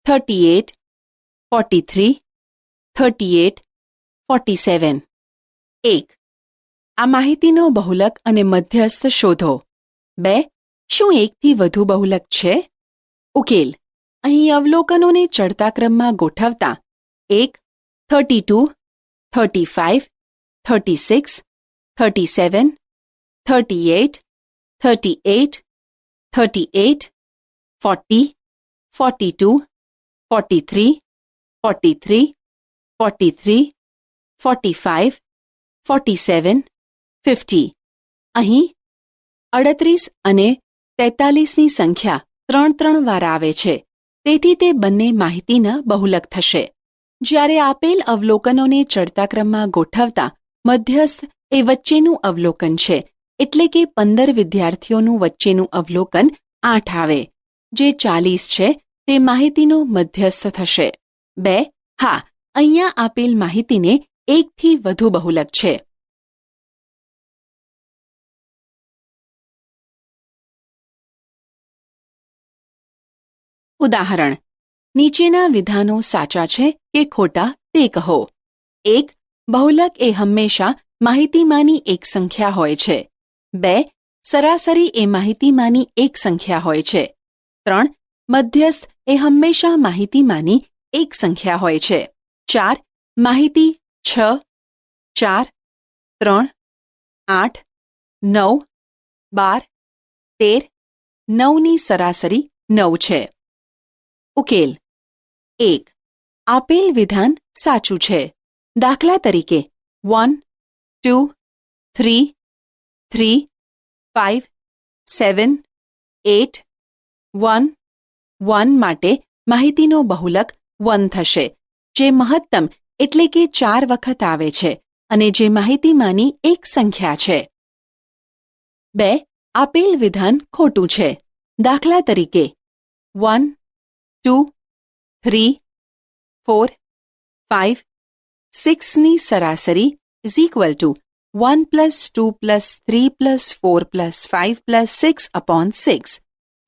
38, 43, 38, 47. 1. આ માહિતીનો બહુલક અને મધ્યસ્થ શોધો. 2. શું એકથી વધુ બહુલક છે? ઉકેલ: અહીં અવલોકનોને ચડતા ક્રમમાં ગોઠવતા 1, 32, 35, 36, 37, 38, 38, 38, 40, 42, 43, 43, 43, 45, 47, 50. અહીં 38 અને 43ની સંખ્યા 3 વાર આવે છે, તેથી તે બંને માહિતીના બહુલક થશે. જ્યારે આપેલ અવલોકનોને ચડતા ક્રમમાં ગોઠવતા મધ્યસ્થ એ વચ્ચેનું અવલોકન છે, એટલે કે 15 વિદ્યાર્થીઓનું વચ્ચેનું અવલોકન 8 આવે, જે 40 છે, તે માહિતીનો મધ્યસ્થ થશે. 2. હા, અહીંયા આપેલ માહિતીને એકથી વધુ બહુલક છે. ઉદાહરણ: નીચેના વિધાનો સાચા છે કે ખોટા તે કહો. 1. બહુલક એ હંમેશા માહિતીમાંની એક સંખ્યા હોય છે. 2. સરાસરી એ માહિતીમાંની એક સંખ્યા હોય છે. 3. મધ્યસ્થ એ હંમેશા માહિતીમાંની એક સંખ્યા હોય છે. 4. માહિતી 6, 4, 3, 8, 9, 12, 13, 9ની સરાસરી 9 છે. ઉકેલ: 1. આપેલ વિધાન સાચું છે. દાખલા તરીકે 1, 2, 3, 3, 5, 7, 8, 1, 1 માટે માહિતીનો બહુલક 1 થશે, જે મહત્તમ એટલે કે 4 વખત આવે છે અને જે માહિતીમાંની એક સંખ્યા છે. 2. આપેલ વિધાન ખોટું છે. દાખલા તરીકે 1, 2, 3, 4, 5, 6ની સરાસરી is equal to 1 plus 2 plus 3 plus 4 plus 5 plus 6 upon 6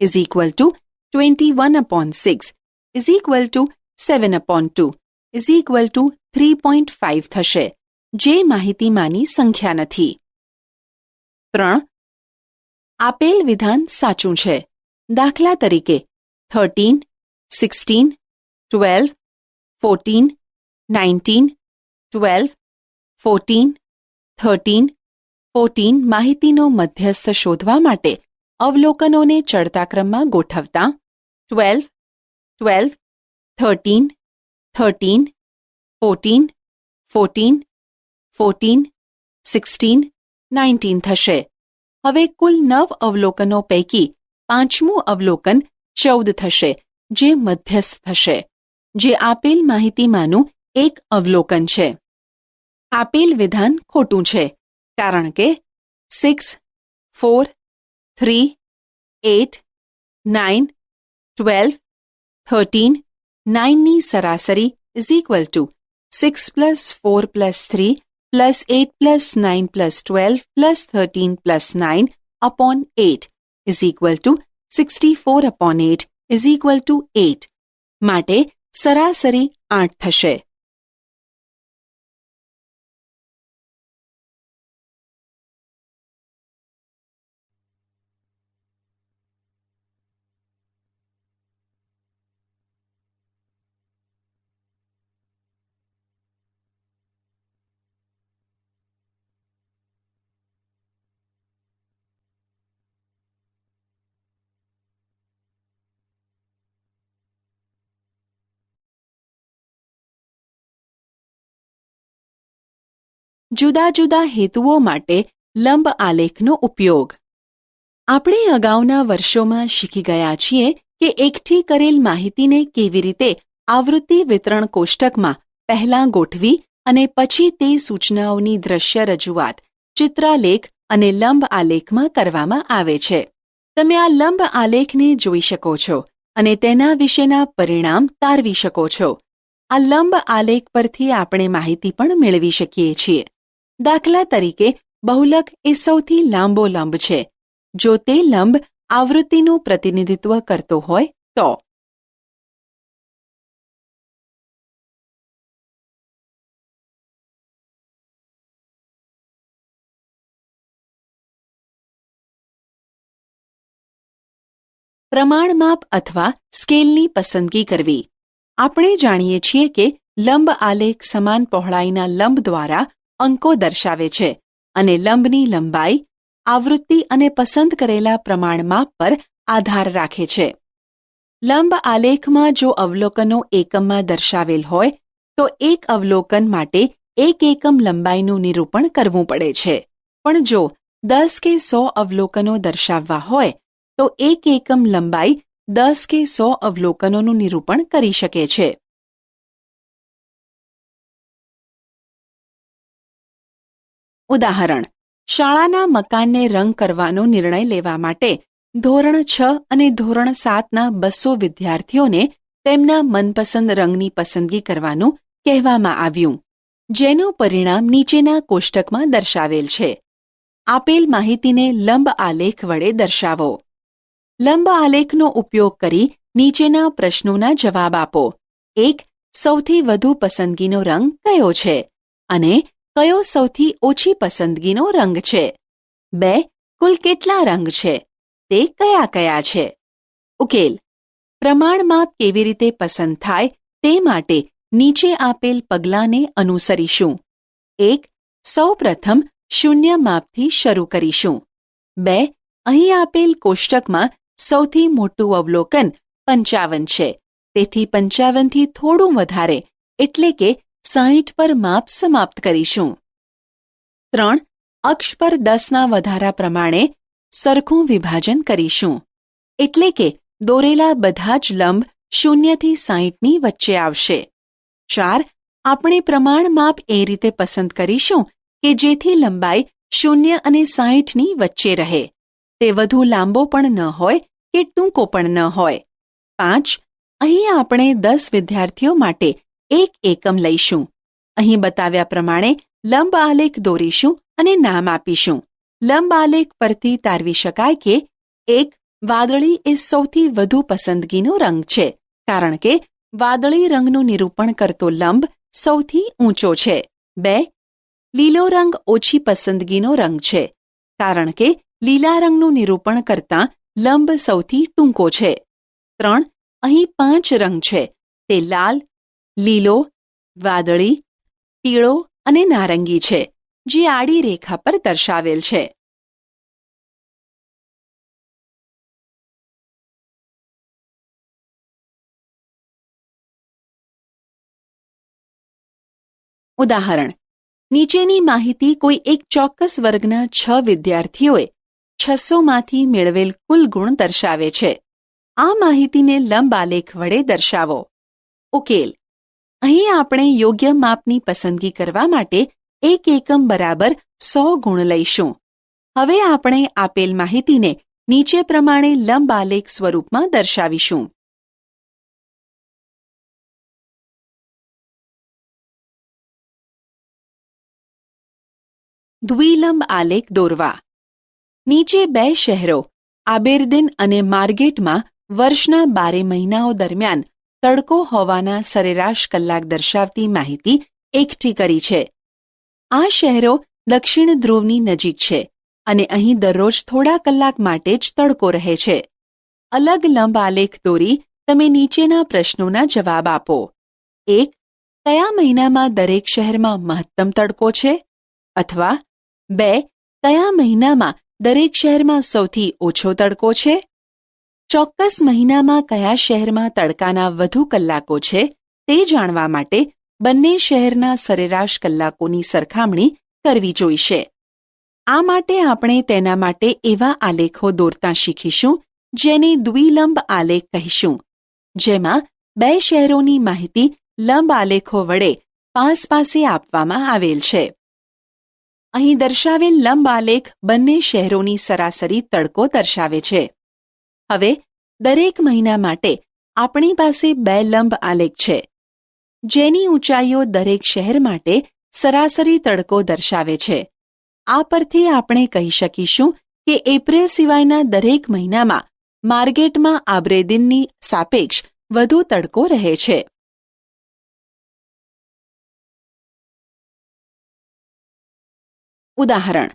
is equal to 21 upon 6 is equal to 7 upon 2 is equal to 3.5 થશે, જે માહિતીમાંની સંખ્યા નથી. 3. આપેલ વિધાન સાચું છે. દાખલા તરીકે 13, 16, 12, 14, 19, 12, 14, 13, 14 માહિતીનો મધ્યસ્થ શોધવા માટે અવલોકનોને ચડતા ક્રમમાં ગોઠવતા 12, 12, 13, 13, 14, 14, 14, 16, 19 થશે. હવે કુલ 9 અવલોકનો પૈકી પાંચમું અવલોકન 14 થશે, જે મધ્યસ્થ થશે, જે આપેલ માહિતીમાંનું એક અવલોકન છે. આપેલ વિધાન ખોટું છે, કારણ કે 6, 4, 3, 8, 9, 12, 13, 9ની સરાસરી is equal to 6 plus 4 plus 3 plus 8 plus 9 plus 12 plus 13 plus 9 upon 8 is equal to 64 upon 8 is equal to 8. માટે સરાસરી 8 થશે. જુદા જુદા હેતુઓ માટે લંબ આલેખનો ઉપયોગ. આપણે અગાઉના વર્ષોમાં શીખી ગયા છીએ કે એકઠી કરેલ માહિતીને કેવી રીતે આવૃત્તિ વિતરણ કોષ્ટકમાં પહેલાં ગોઠવી અને પછી તે સૂચનાઓની દ્રશ્ય રજૂઆત ચિત્રાલેખ અને લંબ આલેખમાં કરવામાં આવે છે. તમે આ લંબ આલેખને જોઈ શકો છો અને તેના વિશેના પરિણામ તારવી શકો છો. આ લંબ આલેખ પરથી આપણે માહિતી પણ મેળવી શકીએ છીએ. દાખલા તરીકે બહુલક એ સૌથી લાંબો લંબ છે. જો તે લંબ આવૃત્તિનું પ્રતિનિધિત્વ કરતો હોય તો. પ્રમાણમાપ અથવા સ્કેલની પસંદગી કરવી. આપણે જાણીએ છીએ કે લંબ આલેખ સમાન પહોળાઈના લંબ દ્વારા અંકો દર્શાવે છે અને લંબની લંબાઈ આવૃત્તિ અને પસંદ કરેલા પ્રમાણમાપ પર આધાર રાખે છે. લંબ આલેખમાં જો અવલોકનો એકમમાં દર્શાવેલ હોય તો એક અવલોકન માટે 1 એકમ લંબાઈનું નિરૂપણ કરવું પડે છે. પણ જો 10 કે 100 અવલોકનો દર્શાવવા હોય તો 1 એકમ લંબાઈ 10 કે 100 અવલોકનોનું નિરૂપણ કરી શકે છે. ઉદાહરણ: શાળાના મકાનને રંગ કરવાનો નિર્ણય લેવા માટે ધોરણ 6 અને ધોરણ 7ના 200 વિદ્યાર્થીઓને તેમના મનપસંદ રંગની પસંદગી કરવાનું કહેવામાં આવ્યું, જેનું પરિણામ નીચેના કોષ્ટકમાં દર્શાવેલ છે. આપેલ માહિતીને લંબ આલેખ વડે દર્શાવો. લંબ આલેખનો ઉપયોગ કરી નીચેના પ્રશ્નોના જવાબ આપો. 1. સૌથી વધુ પસંદગીનો રંગ કયો છે? અને કયો સૌથી ઓછી પસંદગીનો રંગ છે? 2. કુલ કેટલા રંગ છે? તે કયા કયા છે? ઉકેલ: પ્રમાણમાપ કેવી રીતે પસંદ થાય તે માટે નીચે આપેલ પગલાંને અનુસરીશું. 1. સૌ પ્રથમ શૂન્ય માપથી શરૂ કરીશું. 2. અહીં આપેલ કોષ્ટકમાં સૌથી મોટું અવલોકન 55 છે, તેથી 55થી થોડું વધારે એટલે કે 60 પર માપ સમાપ્ત કરીશું. 3. અક્ષ પર 10ના વધારા પ્રમાણે સરખું વિભાજન કરીશું, એટલે કે દોરેલા બધા જ લંબ 0 થી 60ની વચ્ચે આવશે. 4. આપણે પ્રમાણમાપ એ રીતે પસંદ કરીશું કે જેથી લંબાઈ 0 અને 60ની વચ્ચે રહે. તે વધુ લાંબો પણ ન હોય કે ટૂંકો પણ ન હોય. 5. અહીં આપણે 10 વિદ્યાર્થીઓ માટે 1 એકમ લઈશું. અહીં બતાવ્યા પ્રમાણે લંબ આલેખ દોરીશું અને નામ આપીશું. લંબ આલેખ પરથી તારવી શકાય કે 1. વાદળી એ સૌથી વધુ પસંદગીનો રંગ છે, કારણ કે વાદળી રંગનું નિરૂપણ કરતો લંબ સૌથી ઊંચો છે. 2. લીલો રંગ ઓછી પસંદગીનો રંગ છે, કારણ કે લીલા રંગનું નિરૂપણ કરતાં લંબ સૌથી ટૂંકો છે. 3. અહીં 5 રંગ છે, તે લાલ, લીલો, વાદળી, પીળો અને નારંગી છે, જે આડી રેખા પર દર્શાવેલ છે. ઉદાહરણ: નીચેની માહિતી કોઈ એક ચોક્કસ વર્ગના 6 વિદ્યાર્થીઓએ 600માંથી મેળવેલ કુલ ગુણ દર્શાવે છે. આ માહિતીને લંબ આલેખ વડે દર્શાવો. ઉકેલ. અહીં આપણે યોગ્ય માપની પસંદગી કરવા માટે 1 એકમ બરાબર 100 ગુણ લઈશું. હવે આપણે આપેલ માહિતીને નીચે પ્રમાણે લંબ આલેખ સ્વરૂપમાં દર્શાવીશું. દ્વિલંબ આલેખ દોરવા. નીચે 2 શહેરો આબેરદીન અને માર્ગેટમાં વર્ષના 12 મહિનાઓ દરમિયાન તડકો હોવાના સરેરાશ કલાક દર્શાવતી માહિતી એકઠી કરી છે. આ શહેરો દક્ષિણ ધ્રુવની નજીક છે અને અહીં દરરોજ થોડા કલાક માટે જ તડકો રહે છે. અલગ લંબ આલેખ દોરી તમે નીચેના પ્રશ્નોના જવાબ આપો. 1. કયા મહિનામાં દરેક શહેરમાં મહત્તમ તડકો છે? અથવા 2. કયા મહિનામાં દરેક શહેરમાં સૌથી ઓછો તડકો છે? ચોક્કસ મહિનામાં કયા શહેરમાં તડકાના વધુ કલાકો છે તે જાણવા માટે બંને શહેરના સરેરાશ કલાકોની સરખામણી કરવી જોઈશે. આ માટે આપણે તેના માટે એવા આલેખો દોરતા શીખીશું જેને દ્વિલંબ આલેખ કહીશું, જેમાં 2 શહેરોની માહિતી લંબ આલેખો વડે પાસે આપવામાં આવેલ છે. અહીં દર્શાવેલ લંબ આલેખ બંને શહેરોની સરાસરી તડકો દર્શાવે છે. હવે દરેક મહિના માટે આપણી પાસે 2 લંબ આલેખ છે, જેની ઊંચાઈઓ દરેક શહેર માટે સરાસરી તડકો દર્શાવે છે. આ પરથી આપણે કહી શકીશું કે એપ્રિલ સિવાયના દરેક મહિનામાં માર્ગેટમાં આબ્રેદીનની સાપેક્ષ વધુ તડકો રહે છે. ઉદાહરણ.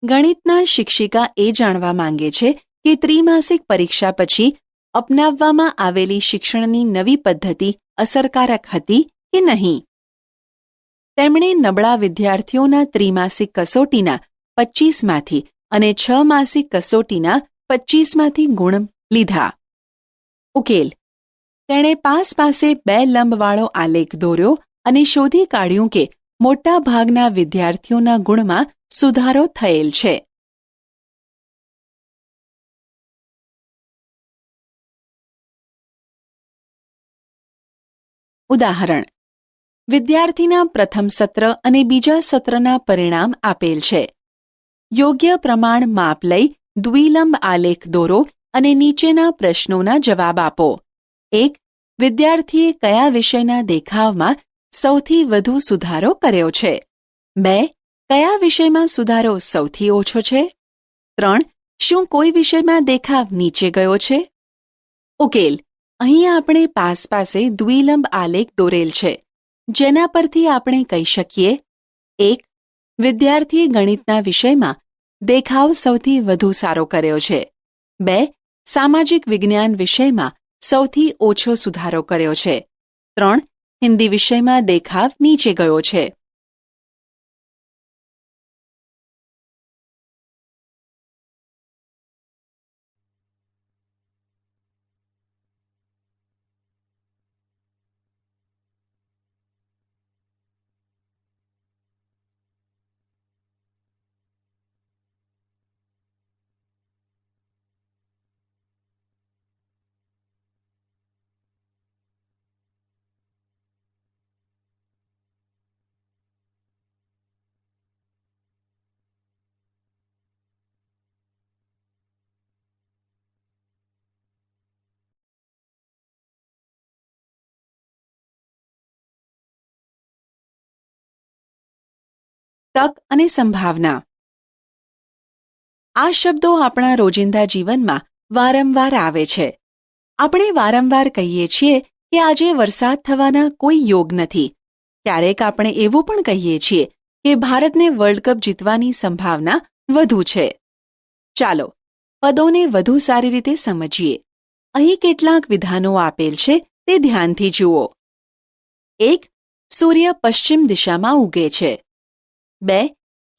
ગણિતના શિક્ષિકા એ જાણવા માંગે છે કે ત્રિમાસિક પરીક્ષા પછી અપનાવવામાં આવેલી શિક્ષણની નવી પદ્ધતિ અસરકારક હતી કે નહીં. તેમણે નબળા વિદ્યાર્થીઓના ત્રિમાસિક કસોટીના 25માંથી અને 6 માસિક કસોટીના 25માંથી ગુણ લીધા. ઉકેલ. તેણે પાસે 2 લંબવાળો આલેખ દોર્યો અને શોધી કાઢ્યું કે મોટા ભાગના વિદ્યાર્થીઓના ગુણમાં સુધારો થયેલ છે. ઉદાહરણ. વિદ્યાર્થીના પ્રથમ સત્ર અને બીજા સત્રના પરિણામ આપેલ છે. યોગ્ય પ્રમાણ માપ લઈ દ્વિલંબ આલેખ દોરો અને નીચેના પ્રશ્નોના જવાબ આપો. 1. વિદ્યાર્થીએ કયા વિષયના દેખાવમાં સૌથી વધુ સુધારો કર્યો છે? 2. કયા વિષયમાં સુધારો સૌથી ઓછો છે? 3. શું કોઈ વિષયમાં દેખાવ નીચે ગયો છે? ઉકેલ. અહીં આપણે પાસે દ્વિલંબ આલેખ દોરેલ છે, જેના પરથી આપણે કહી શકીએ. 1. વિદ્યાર્થીએ ગણિતના વિષયમાં દેખાવ સૌથી વધુ સારો કર્યો છે. 2. સામાજિક વિજ્ઞાન વિષયમાં સૌથી ઓછો સુધારો કર્યો છે. 3. હિન્દી વિષયમાં દેખાવ નીચે ગયો છે. તક અને સંભાવના. આ શબ્દો આપણા રોજિંદા જીવનમાં વારંવાર આવે છે. આપણે વારંવાર કહીએ છીએ કે આજે વરસાદ થવાના કોઈ યોગ નથી. ક્યારેક આપણે એવું પણ કહીએ છીએ કે ભારતને વર્લ્ડ કપ જીતવાની સંભાવના વધુ છે. ચાલો પદોને વધુ સારી રીતે સમજીએ. અહીં કેટલાક વિધાનો આપેલ છે તે ધ્યાનથી જુઓ. 1. સૂર્ય પશ્ચિમ દિશામાં ઉગે છે. 2.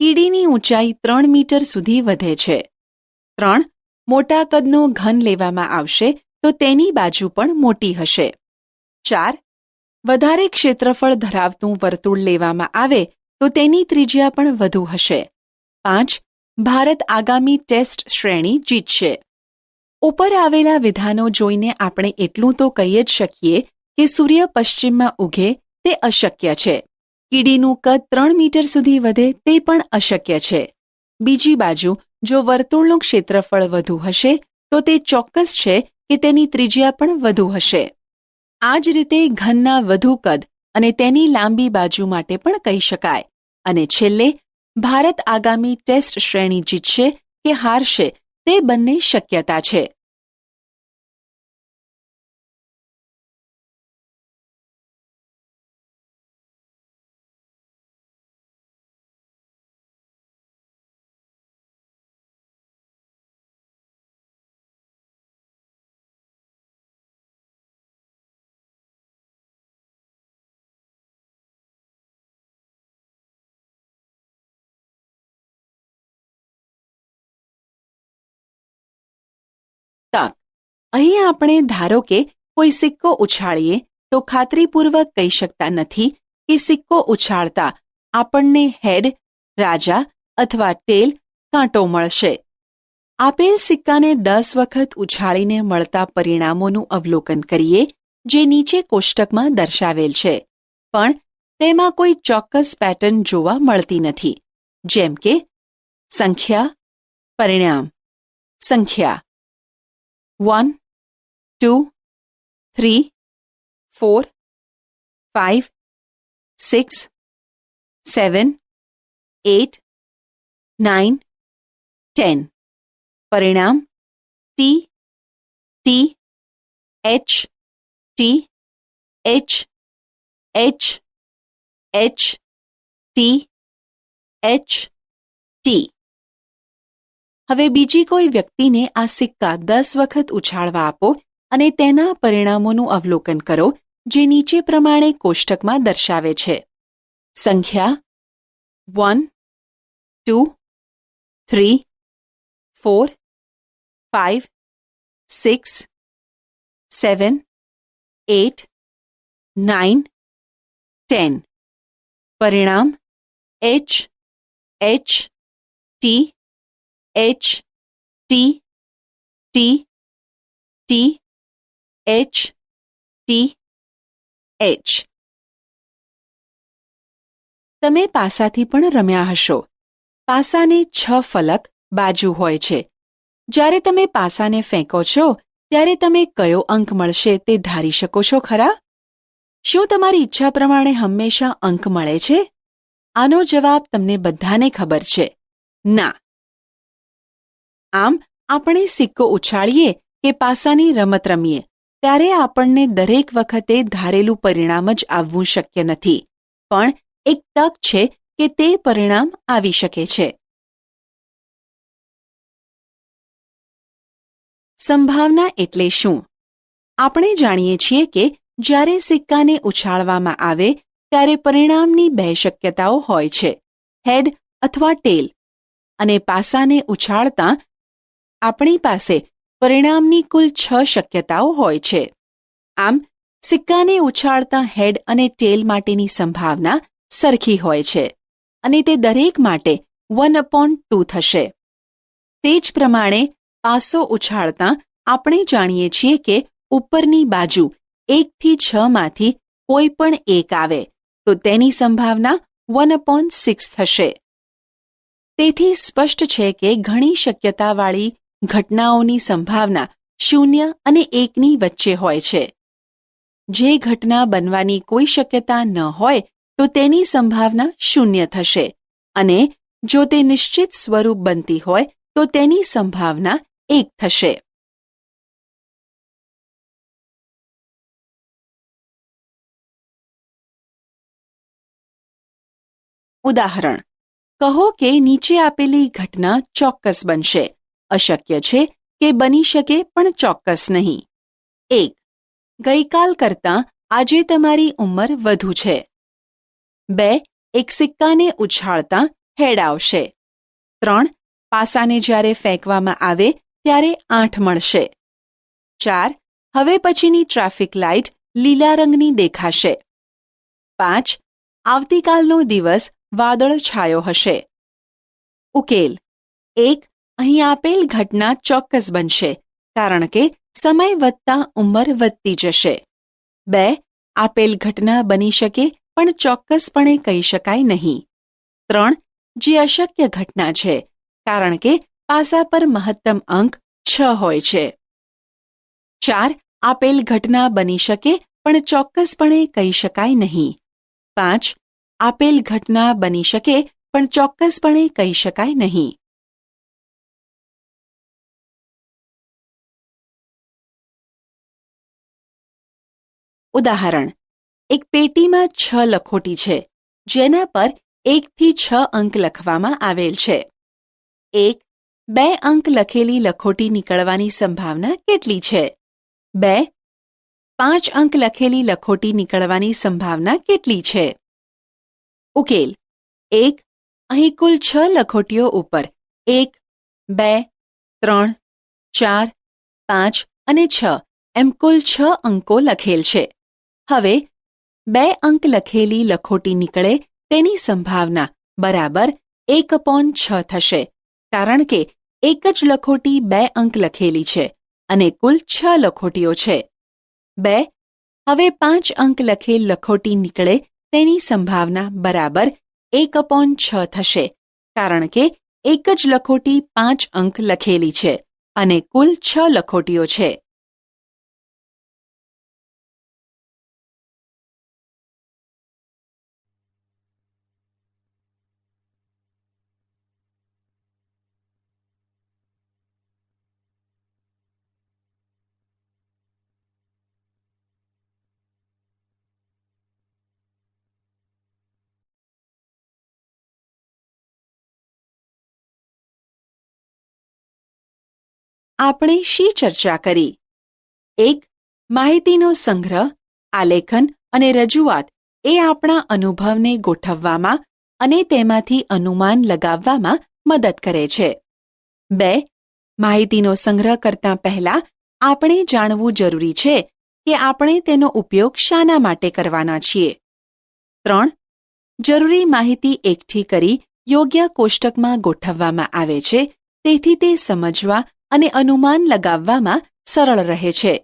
કીડીની ઊંચાઈ 3 મીટર સુધી વધે છે. 3. મોટા કદનો ઘન લેવામાં આવશે તો તેની બાજુ પણ મોટી હશે. 4. વધારે ક્ષેત્રફળ ધરાવતું વર્તુળ લેવામાં આવે તો તેની ત્રિજ્યા પણ વધુ હશે. 5. ભારત આગામી ટેસ્ટ શ્રેણી જીતશે. ઉપર આવેલા વિધાનો જોઈને આપણે એટલું તો કહી જ શકીએ કે સૂર્ય પશ્ચિમમાં ઉગે તે અશક્ય છે. કીડીનું કદ 3 મીટર સુધી વધે તે પણ અશક્ય છે. બીજી બાજુ જો વર્તુળનું ક્ષેત્રફળ વધુ હશે તો તે ચોક્કસ છે કે તેની ત્રિજ્યા પણ વધુ હશે. આ જ રીતે ઘનના વધુ કદ અને તેની લાંબી બાજુ માટે પણ કહી શકાય. અને છેલ્લે ભારત આગામી ટેસ્ટ શ્રેણી જીતશે કે હારશે તે બંને શક્યતા છે. તક. અહીં આપણે ધારો કે કોઈ સિક્કો ઉછાળીએ તો ખાતરીપૂર્વક કહી શકતા નથી કે સિક્કો ઉછાળતા આપણને હેડ, રાજા અથવા ટેલ, કાંટો મળશે. આપેલ સિક્કાને 10 વખત ઉછાળીને મળતા પરિણામોનું અવલોકન કરીએ જે નીચે કોષ્ટકમાં દર્શાવેલ છે. પણ તેમાં કોઈ ચોક્કસ પેટર્ન જોવા મળતી નથી. જેમ કે સંખ્યા, પરિણામ, સંખ્યા 1, 2, 3, 4, 5, 6, 7, 8, 9, 10. પરિણામ T, T, H, T, H, H, H, T, H, T. હવે બીજી કોઈ વ્યક્તિને આ સિક્કા 10 વખત ઉછાળવા આપો અને તેના પરિણામોનું અવલોકન કરો જે નીચે પ્રમાણે કોષ્ટકમાં દર્શાવે છે. સંખ્યા 1, 2, 3, 4, 5, 6, 7, 8, 9, 10. પરિણામ H, H, T, H, T, T, T, H, T, H. તમે પાસાથી પણ રમ્યા હશો. પાસાને 6 ફલક બાજુ હોય છે. જ્યારે તમે પાસાને ફેંકો છો ત્યારે તમે કયો અંક મળશે તે ધારી શકો છો ખરા? શું તમારી ઈચ્છા પ્રમાણે હંમેશા અંક મળે છે? આનો જવાબ તમને બધાને ખબર છે, ના. આમ આપણે સિક્કો ઉછાળીએ કે પાસાની રમત રમીએ ત્યારે આપણને દરેક વખતે ધારેલું પરિણામ જ આવવું શક્ય નથી. પણ એક તક છે કે તે પરિણામ આવી શકે છે. સંભાવના એટલે શું? આપણે જાણીએ છીએ કે જ્યારે સિક્કાને ઉછાળવામાં આવે ત્યારે પરિણામની 2 શક્યતાઓ હોય છે, હેડ અથવા ટેલ. અને પાસાને ઉછાળતા આપણી પાસે પરિણામની કુલ 6 શક્યતાઓ હોય છે. આમ સિક્કાને ઉછાળતા હેડ અને ટેલ માટેની સંભાવના સરખી હોય છે અને તે દરેક માટે 1/2 થશે. તે જ પ્રમાણે પાસો ઉછાળતા આપણે જાણીએ છીએ કે ઉપરની બાજુ 1 થી 6 માંથી કોઈ પણ એક આવે તો તેની સંભાવના 1/6 થશે. તેથી સ્પષ્ટ છે કે ઘણી શક્યતાવાળી ઘટનાઓની સંભાવના 0 અને 1ની વચ્ચે હોય છે. જે ઘટના બનવાની કોઈ શક્યતા ન હોય તો તેની સંભાવના 0 થશે અને જો તે નિશ્ચિત સ્વરૂપ બનતી હોય તો તેની સંભાવના 1 થશે. ઉદાહરણ: કહો કે નીચે આપેલી ઘટના ચોક્કસ બનશે, અશક્ય છે કે બની શકે પણ ચોક્કસ નહીં. 1. ગઈકાલ કરતાં આજે તમારી ઉંમર વધુ છે. 2. એક સિક્કાને ઉછાળતા હેડ આવશે. 3. પાસાને જ્યારે ફેંકવામાં આવે ત્યારે 8 મળશે. 4. હવે પછીની ટ્રાફિક લાઇટ લીલા રંગની દેખાશે. 5. આવતીકાલનો દિવસ વાદળછાયો હશે. ઉકેલ: 1. અહીં આપેલ ઘટના ચોક્કસ બનશે કારણ કે સમય વધતા ઉંમર વધતી જશે. 2. આપેલ ઘટના બની શકે પણ ચોક્કસપણે કહી શકાય નહીં. 3. જે અશક્ય ઘટના છે કારણ કે પાસા પર મહત્તમ અંક 6 હોય છે. 4. આપેલ ઘટના બની શકે પણ ચોક્કસપણે કહી શકાય નહીં. 5. આપેલ ઘટના બની શકે પણ ચોક્કસપણે કહી શકાય નહીં. ઉદાહરણ: એક પેટીમાં 6 લખોટી છે જેના પર 1 થી 6 અંક લખવામાં આવેલ છે. 1. 2 અંક લખેલી લખોટી નીકળવાની સંભાવના કેટલી છે? 2. 5 અંક લખેલી લખોટી નીકળવાની સંભાવના કેટલી છે? ઉકેલ: 1. અહીં કુલ 6 લખોટીઓ ઉપર 1, 2, 3, 4, 5 અને 6 એમ કુલ 6 અંકો લખેલ છે. હવે 2 અંક લખેલી લખોટી નીકળે તેની સંભાવના બરાબર 1/6 થશે કારણ કે એક જ લખોટી 2 અંક લખેલી છે અને કુલ 6 લખોટીઓ છે. 2. હવે 5 અંક લખેલ લખોટી નીકળે તેની સંભાવના બરાબર 1/6 થશે કારણ કે એક જ લખોટી 5 અંક લખેલી છે અને કુલ 6 લખોટીઓ છે. આપણે શી ચર્ચા કરી? 1. માહિતીનો સંગ્રહ, આલેખન અને રજૂઆત એ આપણા અનુભવને ગોઠવવામાં અને તેમાંથી અનુમાન લગાવવામાં મદદ કરે છે. 2. માહિતીનો સંગ્રહ કરતાં પહેલા આપણે જાણવું જરૂરી છે કે આપણે તેનો ઉપયોગ શાના માટે કરવાના છીએ. 3. જરૂરી માહિતી એકઠી કરી યોગ્ય કોષ્ટકમાં ગોઠવવામાં આવે છે તેથી તે સમજવા અને અનુમાન લગાવવામાં સરળ રહે છે.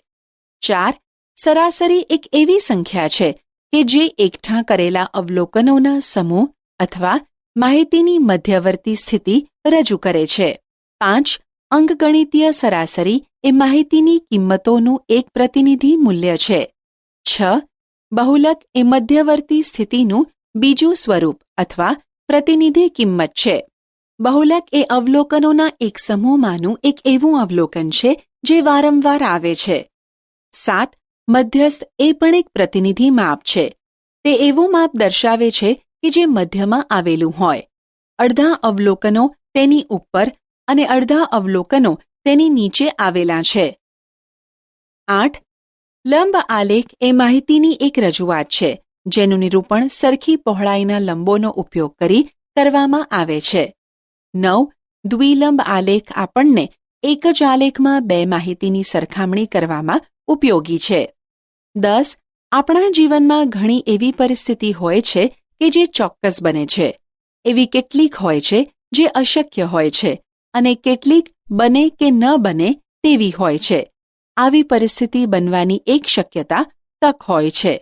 4. સરાસરી એક એવી સંખ્યા છે કે જે એકઠા કરેલા અવલોકનોના સમૂહ અથવા માહિતીની મધ્યવર્તી સ્થિતિ રજૂ કરે છે. 5. અંકગણિતીય સરાસરી એ માહિતીની કિંમતોનું એક પ્રતિનિધિ મૂલ્ય છે. 6. બહુલક એ મધ્યવર્તી સ્થિતિનું બીજું સ્વરૂપ અથવા પ્રતિનિધિ કિંમત છે. બહુલક એ અવલોકનોના એક સમૂહમાંનું એક એવું અવલોકન છે જે વારંવાર આવે છે. 7. મધ્યસ્થ એ પણ એક પ્રતિનિધિ માપ છે. તે એવું માપ દર્શાવે છે કે જે મધ્યમાં આવેલું હોય. અડધા અવલોકનો તેની ઉપર અને અડધા અવલોકનો તેની નીચે આવેલા છે. 8. લંબ આલેખ એ માહિતીની એક રજૂઆત છે જેનું નિરૂપણ સરખી પહોળાઈના લંબોનો ઉપયોગ કરી કરવામાં આવે છે. 9. દ્વિલંબ આલેખ આપણને એક જ આલેખમાં 2 માહિતીની સરખામણી કરવામાં ઉપયોગી છે. 10. આપણા જીવનમાં ઘણી એવી પરિસ્થિતિ હોય છે કે જે ચોક્કસ બને છે. એવી કેટલીક હોય છે જે અશક્ય હોય છે અને કેટલીક બને કે ન બને તેવી હોય છે. આવી પરિસ્થિતિ બનવાની એક શક્યતા તક હોય છે.